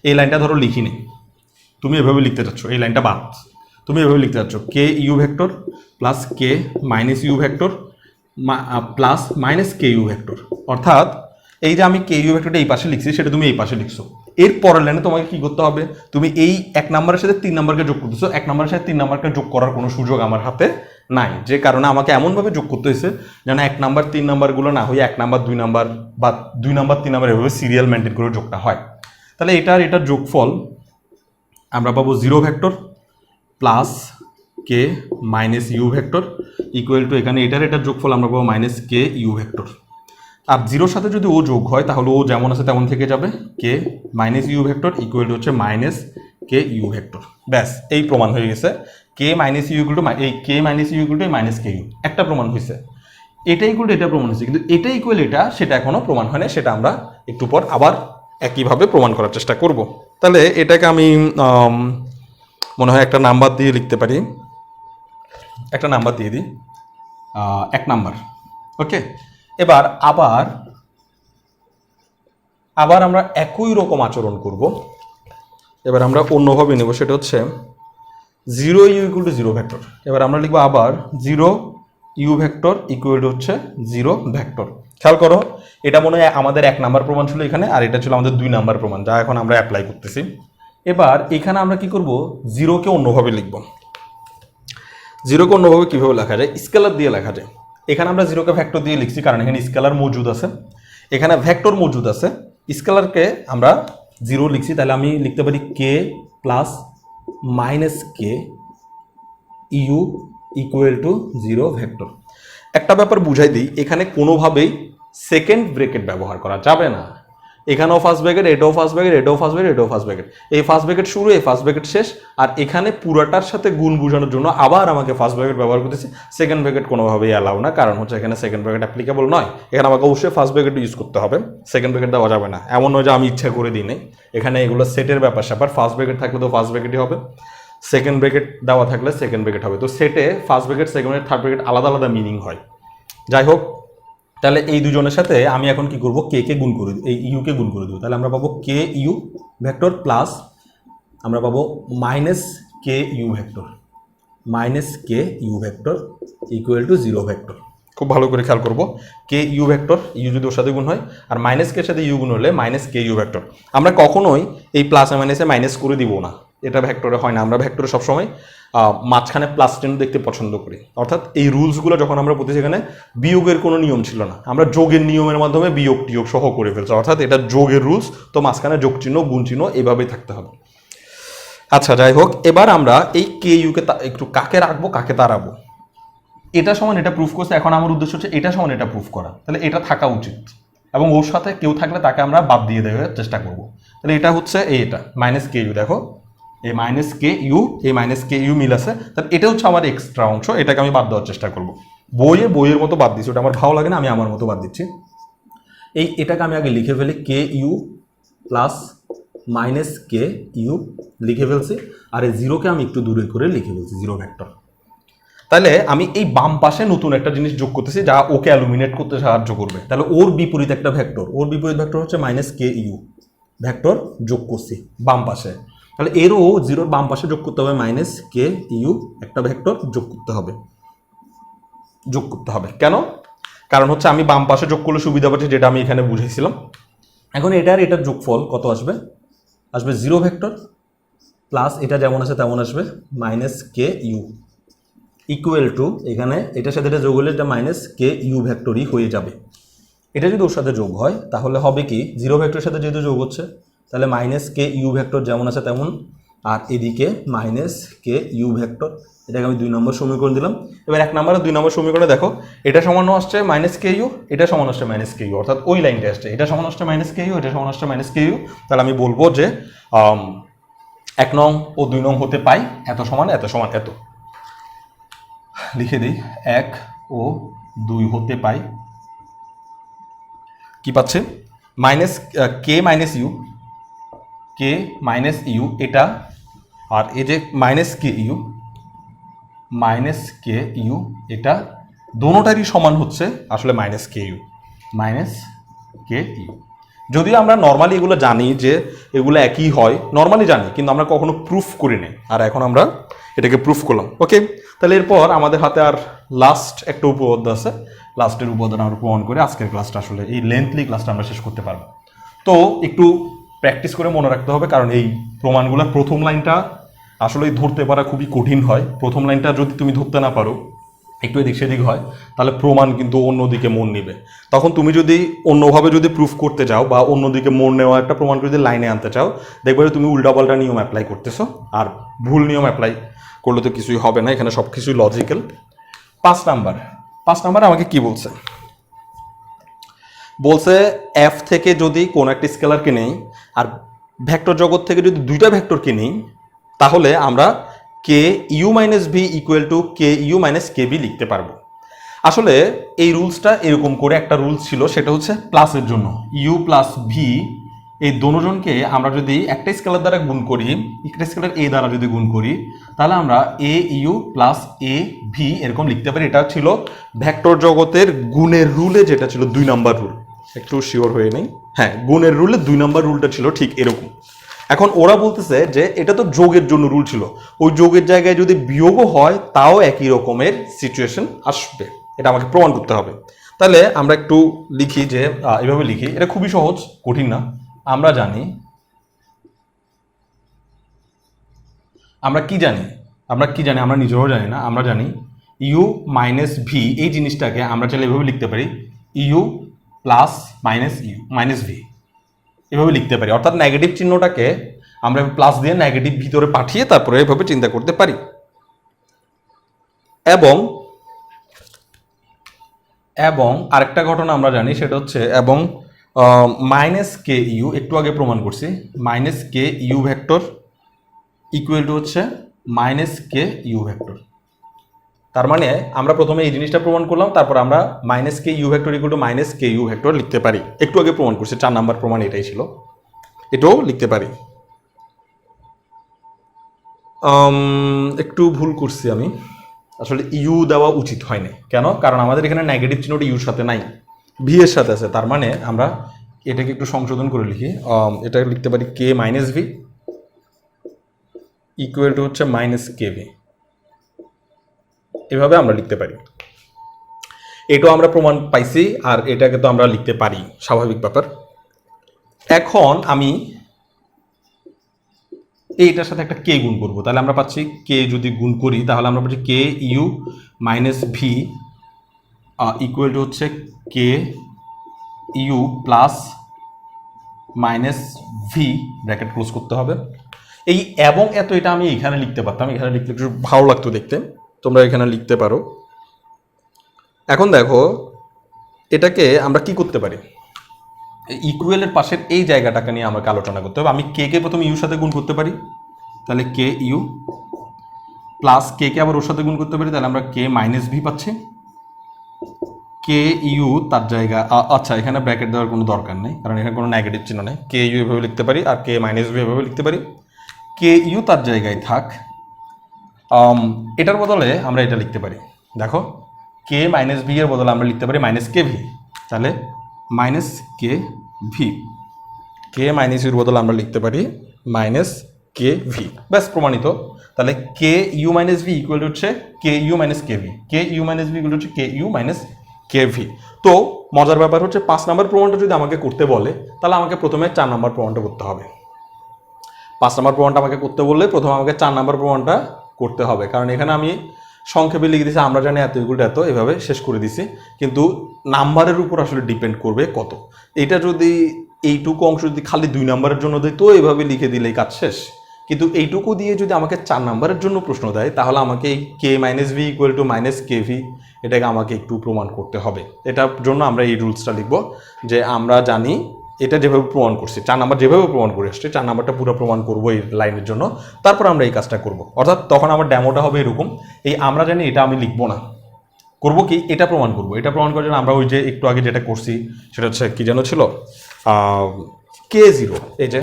এই লাইনটা ধরো লিখি নেই, তুমি এভাবে লিখতে চাচ্ছ, এই লাইনটা বাদ, তুমি এভাবে লিখতে চাচ্ছ k you vector plus K minus you vector plus minus K U vector, অর্থাৎ এই যে আমি কে ইউ ভেক্টরটা এই পাশে লিখছি সেটা তুমি এই পাশে লিখছো। এর পরের লাইনে তোমাকে কি করতে হবে, তুমি এই 1 নম্বরের সাথে 3 নম্বরকে যোগ করতেছো, 1 নম্বরের সাথে 3 নম্বরকে যোগ করার কোনো সুযোগ আমার হাতে নাই, যে কারণে আমাকে এমনভাবে যোগ করতে হয়েছে যেন 1 নম্বর 3 নম্বরগুলো না হয়ে 1 নম্বর 2 নম্বর বা 2 নম্বর 3 নম্বর এভাবে সিরিয়াল মেনটেন করে যোগটা হয়। তাহলে এটার যোগফল আমরা পাবো zero vector plus K minus you vector equal to, এখানে এটার যোগফল আমরা পাবো মাইনাস কে ইউ ভেক্টর। আর জিরোর সাথে যদি ও যোগ হয় তাহলে ও যেমন আছে তেমন থেকে যাবে, k minus you vector equal to হচ্ছে মাইনাস কে ইউ ভেক্টর। ব্যাস, এই প্রমাণ হয়ে গেছে। K minus u equal to এই k minus u equal to minus K u, একটা প্রমাণ হয়েছে। এটা ইকুয়াল টু এটা প্রমাণ হয়েছে, কিন্তু এটা ইকুয়াল এটা সেটা এখনো প্রমাণ হয় না, সেটা আমরা একটু পর আবার একইভাবে প্রমাণ করার চেষ্টা করব। তাহলে এটাকে আমি মনে হয় একটা নাম্বার দিয়ে লিখতে পারি, একটা নাম্বার দিয়ে দিই, 1 নাম্বার। ওকে, এবার আবার আমরা একই রকম আচরণ করব। এবার আমরা অন্যভাবে নেব, সেটা হচ্ছে 0u = 0 ভেক্টর। এবার আমরা লিখবো আবার 0u ভেক্টর ইকুয়াল টু হচ্ছে 0 ভেক্টর। খেয়াল করো, এটা মনে হয় আমাদের 1 নাম্বার প্রমাণ ছিল এখানে, আর এটা ছিল আমাদের 2 নাম্বার প্রমাণ, যা এখন আমরা অ্যাপ্লাই করতেছি। এবার এখানে আমরা কি করব, 0কে অন্যভাবে লিখব। 0কে অন্যভাবে কীভাবে লেখা যায়, স্কেলার দিয়ে লেখা যায়। এখানে আমরা 0কে ভেক্টর দিয়ে লিখছি, কারণ এখানে স্কেলার মজুদ আছে, এখানে ভেক্টর মজুদ আছে। স্কেলারকে আমরা 0 লিখছি, তাহলে আমি লিখতে পারি k plus minus K U equal to 0 vector. একটা ব্যাপার বুঝাই দিই, এখানে কোনোভাবেই সেকেন্ড ব্র্যাকেট ব্যবহার করা যাবে না। এখানেও ফার্স্ট ব্র্যাকেট, এটাও ফার্স্ট ব্র্যাকেট, এটাও ফার্স্ট ব্র্যাকেট, এটাও ফার্স্ট ব্র্যাকেট। এই ফার্স্ট ব্র্যাকেট শুরু, এই ফার্স্ট ব্র্যাকেট শেষ, আর এখানে পুরাটার সাথে গুণ বোঝানোর জন্য আবার আমাকে ফার্স্ট ব্র্যাকেট ব্যবহার করতেছি। সেকেন্ড ব্র্যাকেট কোনোভাবেই অ্যালাউ না, কারণ হচ্ছে এখানে সেকেন্ড ব্র্যাকেট অ্যাপ্লিকেবল নয়। এখানে আমাকে অবশ্যই ফার্স্ট ব্র্যাকেট ইউজ করতে হবে, সেকেন্ড ব্র্যাকেট দেওয়া যাবে না। এমন নয় যে আমি ইচ্ছা করে দিই নাই, এখানে এগুলো সেটের ব্যাপার স্যাপার। ফার্স্ট ব্র্যাকেট থাকলে তো ফার্স্ট ব্র্যাকেটই হবে, সেকেন্ড ব্র্যাকেট দেওয়া থাকলে সেকেন্ড ব্র্যাকেট হবে। তো সেটে first bracket, second bracket, third bracket আলাদা আলাদা মিনিং হয়। যাই হোক, তাহলে এই দুজনের সাথে আমি এখন কি করব, কে গুণ করে এই ইউকে গুণ করে দেবো। তাহলে আমরা পাবো কে ইউ ভেক্টর প্লাস আমরা পাবো minus K U vector, minus K U vector equal to 0 vector. খুব ভালো করে খেয়াল করবো, কে ইউ ভেক্টর, ইউ যদি ওর সাথে গুণ হয়, আর মাইনাস কে সাথে ইউ গুণ হলে মাইনাস কে ইউ ভেক্টর। আমরা কখনোই এই প্লাসে মাইনাসে মাইনাস করে দিব না, এটা ভেক্টরে হয় না। আমরা ভেক্টরে সবসময় মাঝখানে প্লাস চিহ্ন দেখতে পছন্দ করি। অর্থাৎ এই রুলসগুলো যখন আমরা পড়তেছি, এখানে বিয়োগের কোনো নিয়ম ছিল না, আমরা যোগের নিয়মের মাধ্যমে বিয়োগ টিয়োগ সহ করে ফেলছি। অর্থাৎ এটা যোগের রুলস, তো মাঝখানে যোগ চিহ্ন গুণ চিহ্ন এভাবেই থাকতে হবে। আচ্ছা, যাই হোক, এবার আমরা এই কে ইউকে একটু কাকে রাখবো, কাকে তাড়াবো। এটা সমান এটা প্রুফ করছে, এখন আমার উদ্দেশ্য হচ্ছে এটা সমান এটা প্রুফ করা। তাহলে এটা থাকা উচিত, এবং ওর সাথে কেউ থাকলে তাকে আমরা বাদ দিয়ে দেওয়ার চেষ্টা করব। তাহলে এটা হচ্ছে এটা মাইনাস কে ইউ, দেখো এই মাইনাস কে ইউ, এই মাইনাস কে ইউ মিল আছে, তাহলে এটা হচ্ছে আমার এক্সট্রা অংশ, এটাকে আমি বাদ দেওয়ার চেষ্টা করব। বইয়ের মতো বাদ দিচ্ছি, ওটা আমার ভালো লাগে না, আমি আমার মতো বাদ দিচ্ছি। এটাকে আমি আগে লিখে ফেলি, কে ইউ প্লাস মাইনাস কে ইউ লিখে ফেলছি, আর এই 0কে আমি একটু দূরে করে লিখে ফেলছি 0 ভেক্টর। তাহলে আমি এই বাম পাশে নতুন একটা জিনিস যোগ করতেছি, যা ওকে অ্যালুমিনেট করতে সাহায্য করবে। তাহলে ওর বিপরীত একটা ভেক্টর, ওর বিপরীত ভেক্টর হচ্ছে মাইনাস কে ইউ ভেক্টর যোগ করছি বাম পাশে। তাহলে এরও 0-র বাম পাশে যোগ করতে হবে মাইনাস কে ইউ একটা ভেক্টর যোগ করতে হবে। কেন? কারণ হচ্ছে আমি বাম পাশে যোগ করলে সুবিধা পাচ্ছি, যেটা আমি এখানে বুঝেছিলাম। এখন এটার যোগফল কত আসবে 0 ভেক্টর প্লাস এটা যেমন আছে তেমন আসবে minus K U equal to, এখানে এটার সাথে এটা যোগ হলে এটা মাইনাস কে ইউ ভেক্টরই হয়ে যাবে। এটা যদি ওর সাথে যোগ হয় তাহলে হবে কি, 0 ভেক্টরের সাথে যেহেতু যোগ হচ্ছে, তাহলে মাইনাস কে ইউ ভেক্টর যেমন আছে তেমন, আর এদিকে মাইনাস কে ইউ ভেক্টর। এটাকে আমি 2 নম্বর সমীকরণ দিলাম। এবার 1 নম্বর আর 2 নম্বর সমীকরণে দেখো, এটা সমান আসছে মাইনাস কে ইউ, এটা সমান আসছে মাইনাস কে ইউ, অর্থাৎ ওই লাইনটা আসছে, এটা সমান আসছে মাইনাস কে ইউ, এটা সমান আসছে মাইনাস কে ইউ। তাহলে আমি বলবো যে 1 নং ও 2 নং হতে পাই এত সমান এত সমান এত। লিখে দিই, 1 ও 2 হতে পাই কি পাচ্ছে, মাইনাস কে মাইনাস ইউ এটা, আর এই যে মাইনাস কে ইউ এটা দোনোটারই সমান হচ্ছে আসলে মাইনাস কে ইউ। যদিও আমরা নর্মালি এগুলো জানি যে এগুলো একই হয়, নর্মালি জানি, কিন্তু আমরা কখনো প্রুফ করি না, আর এখন আমরা এটাকে প্রুফ করলাম। ওকে, তাহলে এরপর আমাদের হাতে আর লাস্ট একটা উপপাদ্য আছে, লাস্টের উপপাদ্যটা আমরা প্রমাণ করে আজকের ক্লাসটা, আসলে এই লেন্থলি ক্লাসটা আমরা শেষ করতে পারবো। তো একটু প্র্যাকটিস করে মনে রাখতে হবে, কারণ এই প্রমাণগুলোর প্রথম লাইনটা আসলে ধরতে পারা খুবই কঠিন হয়। প্রথম লাইনটা যদি তুমি ধরতে না পারো, একটু এদিক সেদিক হয়, তাহলে প্রমাণ কিন্তু অন্যদিকে মন নেবে। তখন তুমি যদি অন্যভাবে যদি প্রুফ করতে যাও বা অন্যদিকে মন নেওয়া একটা প্রমাণ যদি লাইনে আনতে চাও, দেখবে যে তুমি উল্টাপাল্টা নিয়ম অ্যাপ্লাই করতেছো, আর ভুল নিয়ম অ্যাপ্লাই করলে তো কিছুই হবে না, এখানে সব কিছুই লজিক্যাল। 5 নাম্বার আমাকে কি বলছে এফ থেকে যদি কোনো একটা স্কেলারকে নেই আর ভেক্টর জগৎ থেকে যদি 2টা ভেক্টরকে নেই, তাহলে আমরা k u minus v equal to k u minus k b লিখতে পারবো। আসলে এই রুলসটা এরকম করে একটা রুলস ছিল, সেটা হচ্ছে প্লাসের জন্য ইউ প্লাস ভি এই দোনোজনকে আমরা যদি একটা স্কেলার দ্বারা গুণ করি, একটা স্কেলার এ দ্বারা যদি গুণ করি, তাহলে আমরা এ ইউ প্লাস এ ভি এরকম লিখতে পারি। এটা ছিল ভেক্টর জগতের গুণের রুলে যেটা ছিল 2 নাম্বার রুল। একটু শিওর হয়ে নেই, হ্যাঁ গুণের রুলে 2 নাম্বার রুলটা ছিল ঠিক এরকম। এখন ওরা বলতেছে যে এটা তো যোগের জন্য রুল ছিল, ওই যোগের জায়গায় যদি বিয়োগও হয় তাও একই রকমের সিচুয়েশন আসবে, এটা আমাকে প্রমাণ করতে হবে। তাহলে আমরা একটু লিখি যে এভাবে লিখি, এটা খুবই সহজ, কঠিন না। আমরা জানি, আমরা কি জানি আমরা নিজেরাও জানি না, আমরা জানি ইউ মাইনাস ভি এই জিনিসটাকে আমরা চাইলে এভাবে লিখতে পারি ইউ প্লাস মাইনাস ভি, এভাবে লিখতে পারি। অর্থাৎ নেগেটিভ চিহ্নটাকে আমরা প্লাস দিয়ে নেগেটিভ ভিতরে পাঠিয়ে তারপরে এভাবে চিন্তা করতে পারি। এবং আরেকটা ঘটনা আমরা জানি, সেটা হচ্ছে এবং মাইনাস কে ইউ, একটু আগে প্রমাণ করছি, minus K U vector equal to হচ্ছে মাইনাস কে ইউ ভেক্টর। তার মানে আমরা প্রথমে এই জিনিসটা প্রমাণ করলাম, তারপর আমরা minus K U vector equal to minus K U vector লিখতে পারি। একটু আগে প্রমাণ করছি, 4 নাম্বার প্রমাণ এটাই ছিল, এটাও লিখতে পারি। একটু ভুল করছি আমি, আসলে ইউ দেওয়া উচিত হয়নি। কেন? কারণ আমাদের এখানে নেগেটিভ চিহ্নটা ইউর সাথে নাই, ভি এর সাথে আছে। তার মানে আমরা এটাকে একটু সংশোধন করে লিখি, এটা লিখতে পারি কে মাইনাস ভি ইকুয়াল টু হচ্ছে মাইনাস কে ভি, এভাবে আমরা লিখতে পারি। এটাও আমরা প্রমাণ পাইছি, আর এটাকে তো আমরা লিখতে পারি, স্বাভাবিক ব্যাপার। এখন আমি এইটার সাথে একটা কে গুণ করবো, তাহলে আমরা পাচ্ছি কে যদি গুণ করি তাহলে আমরা পাচ্ছি k u minus v equal to হচ্ছে k u plus minus v, bracket close করতে হবে। এই এবং এত এটা আমি এখানে লিখতে পারতাম, এখানে লিখতে একটু ভালো লাগতো দেখতে, তোমরা এখানে লিখতে পারো। এখন দেখো এটাকে আমরা কি করতে পারি, ইকুয়ালের পাশের এই জায়গাটাকে নিয়ে আমাকে আলোচনা করতে হবে। আমি কে কে প্রথমে ইউর সাথে গুণ করতে পারি, তাহলে কে ইউ প্লাস কে কে আবার ওর সাথে গুণ করতে পারি, তাহলে আমরা কে মাইনাস ভি পাচ্ছি। কে ইউ তার জায়গা, আচ্ছা এখানে ব্র্যাকেট দেওয়ার কোনো দরকার নেই, কারণ এখানে কোনো নেগেটিভ চিহ্ন নেই। কে ইউ এভাবে লিখতে পারি, আর কে মাইনাস ভি এভাবে লিখতে পারি। কে ইউ তার জায়গায় থাক, এটার বদলে আমরা এটা লিখতে পারি, দেখো কে মাইনাস ভি এর বদলে আমরা লিখতে পারি মাইনাস কে ভি, তাহলে মাইনাস কে ভি, কে মাইনাস ভির বদলে আমরা লিখতে পারি মাইনাস কে ভি, ব্যাস প্রমাণিত। তাহলে k u minus v equal to হচ্ছে k u minus k v, k u minus v equal হচ্ছে k u minus k v. তো মজার ব্যাপার হচ্ছে 5 নম্বর প্রমাণটা যদি আমাকে করতে বলে তাহলে আমাকে প্রথমে 4 নম্বর প্রমাণটা করতে হবে। 5 নম্বর প্রমাণটা আমাকে করতে বললে প্রথমে আমাকে 4 নম্বর প্রমাণটা করতে হবে, কারণ এখানে আমি সংক্ষেপে লিখে দিয়েছি আমরা জানি এত ইকুয়াল এত, এভাবে শেষ করে দিছি। কিন্তু নাম্বারের উপর আসলে ডিপেন্ড করবে কত। এটা যদি এইটুকু অংশ যদি খালি 2 নম্বরের জন্য দেয় তো এইভাবে লিখে দিলেই কাজ শেষ, কিন্তু এইটুকু দিয়ে যদি আমাকে 4 নম্বরের জন্য প্রশ্ন দেয় তাহলে আমাকে এই k minus v equal to minus k v এটাকে আমাকে একটু প্রমাণ করতে হবে। এটার জন্য আমরা এই রুলসটা লিখব যে আমরা জানি এটা যেভাবে প্রমাণ করছি, 4 নাম্বার যেভাবে প্রমাণ করে আসছে 4 নাম্বারটা পুরো প্রমাণ করবো এই লাইনের জন্য, তারপর আমরা এই কাজটা করব। অর্থাৎ তখন আমার ডেমোটা হবে এরকম, এই আমরা জানি এটা আমি লিখবো না, করবো কি এটা প্রমাণ করবো। এটা প্রমাণ করার জন্য আমরা ওই যে একটু আগে যেটা করছি সেটা হচ্ছে কি যেন ছিল, কে জিরো, এই যে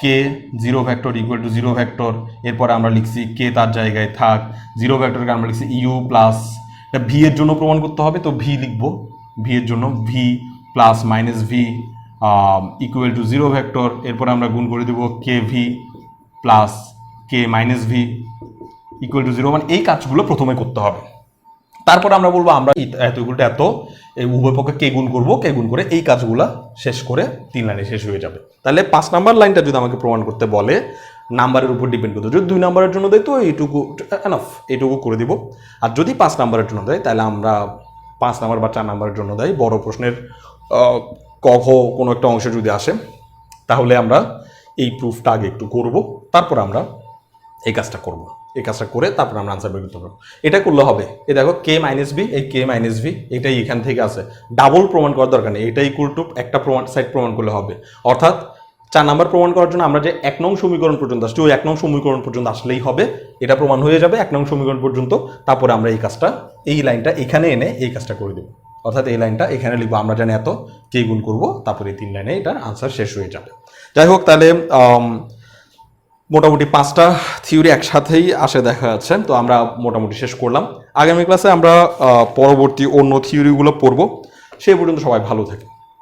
k zero vector equal to zero vector, এরপরে আমরা লিখছি কে তার জায়গায় থাক, জিরো ভেক্টরকে আমরা লিখছি ইউ প্লাস, এটা ভি এর জন্য প্রমাণ করতে হবে তো ভি লিখবো, ভি এর জন্য V plus minus v equal to zero vector, এরপরে আমরা গুণ করে দেবো K V plus K minus v equal to zero. মানে এই কাজগুলো প্রথমে করতে হবে, তারপর আমরা বলবো আমরা এত ইকুয়ালটা এত, এই উভয় পক্ষে কে গুণ করবো, কে গুণ করে এই কাজগুলো শেষ করে 3 লাইনে শেষ হয়ে যাবে। তাহলে 5 নাম্বার লাইনটা যদি আমাকে প্রমাণ করতে বলে নাম্বারের উপর ডিপেন্ড করতে, যদি 2 নাম্বারের জন্য দেয় তো এইটুকু এনাফ, এইটুকু করে দিব। আর যদি 5 নাম্বারের জন্য দেয় তাহলে আমরা 5 নাম্বার বা 4 নাম্বারের জন্য দেয় বড় প্রশ্নের ক খ কোনো একটা অংশে যদি আসে তাহলে আমরা এই প্রুফটা আগে একটু করব, তারপর আমরা এই কাজটা করব। এই কাজটা করে তারপর আমরা আনসার বের করতে পারবো। এটা করলে হবে, এই দেখো কে মাইনাস বি, এই কে মাইনাস বি এটাই এখান থেকে আছে, ডাবল প্রমাণ করার দরকার নেই, এটা ইকুয়াল টু একটা প্রমাণ সাইড প্রমাণ করলে হবে। অর্থাৎ 4 নাম্বার প্রমাণ করার জন্য আমরা যে 1 নং সমীকরণ পর্যন্ত আসছি ওই 1 নং সমীকরণ পর্যন্ত আসলেই হবে, এটা প্রমাণ হয়ে যাবে 1 নং সমীকরণ পর্যন্ত। তারপরে আমরা এই কাজটা, এই লাইনটা এখানে এনে এই কাজটা করে দেবো। অর্থাৎ এই লাইনটা এখানে লিখবো আমরা জানি এত, কে গুণ করবো, তারপরে এই 3 লাইনে এটার আনসার শেষ হয়ে যাবে। যাই হোক, তাহলে মোটামুটি 5টা থিওরি একসাথেই আসে দেখা যাচ্ছে। তো আমরা মোটামুটি শেষ করলাম। আগামী ক্লাসে আমরা পরবর্তী অন্য থিওরিগুলো পড়বো। সেই পর্যন্ত সবাই ভালো থাকে।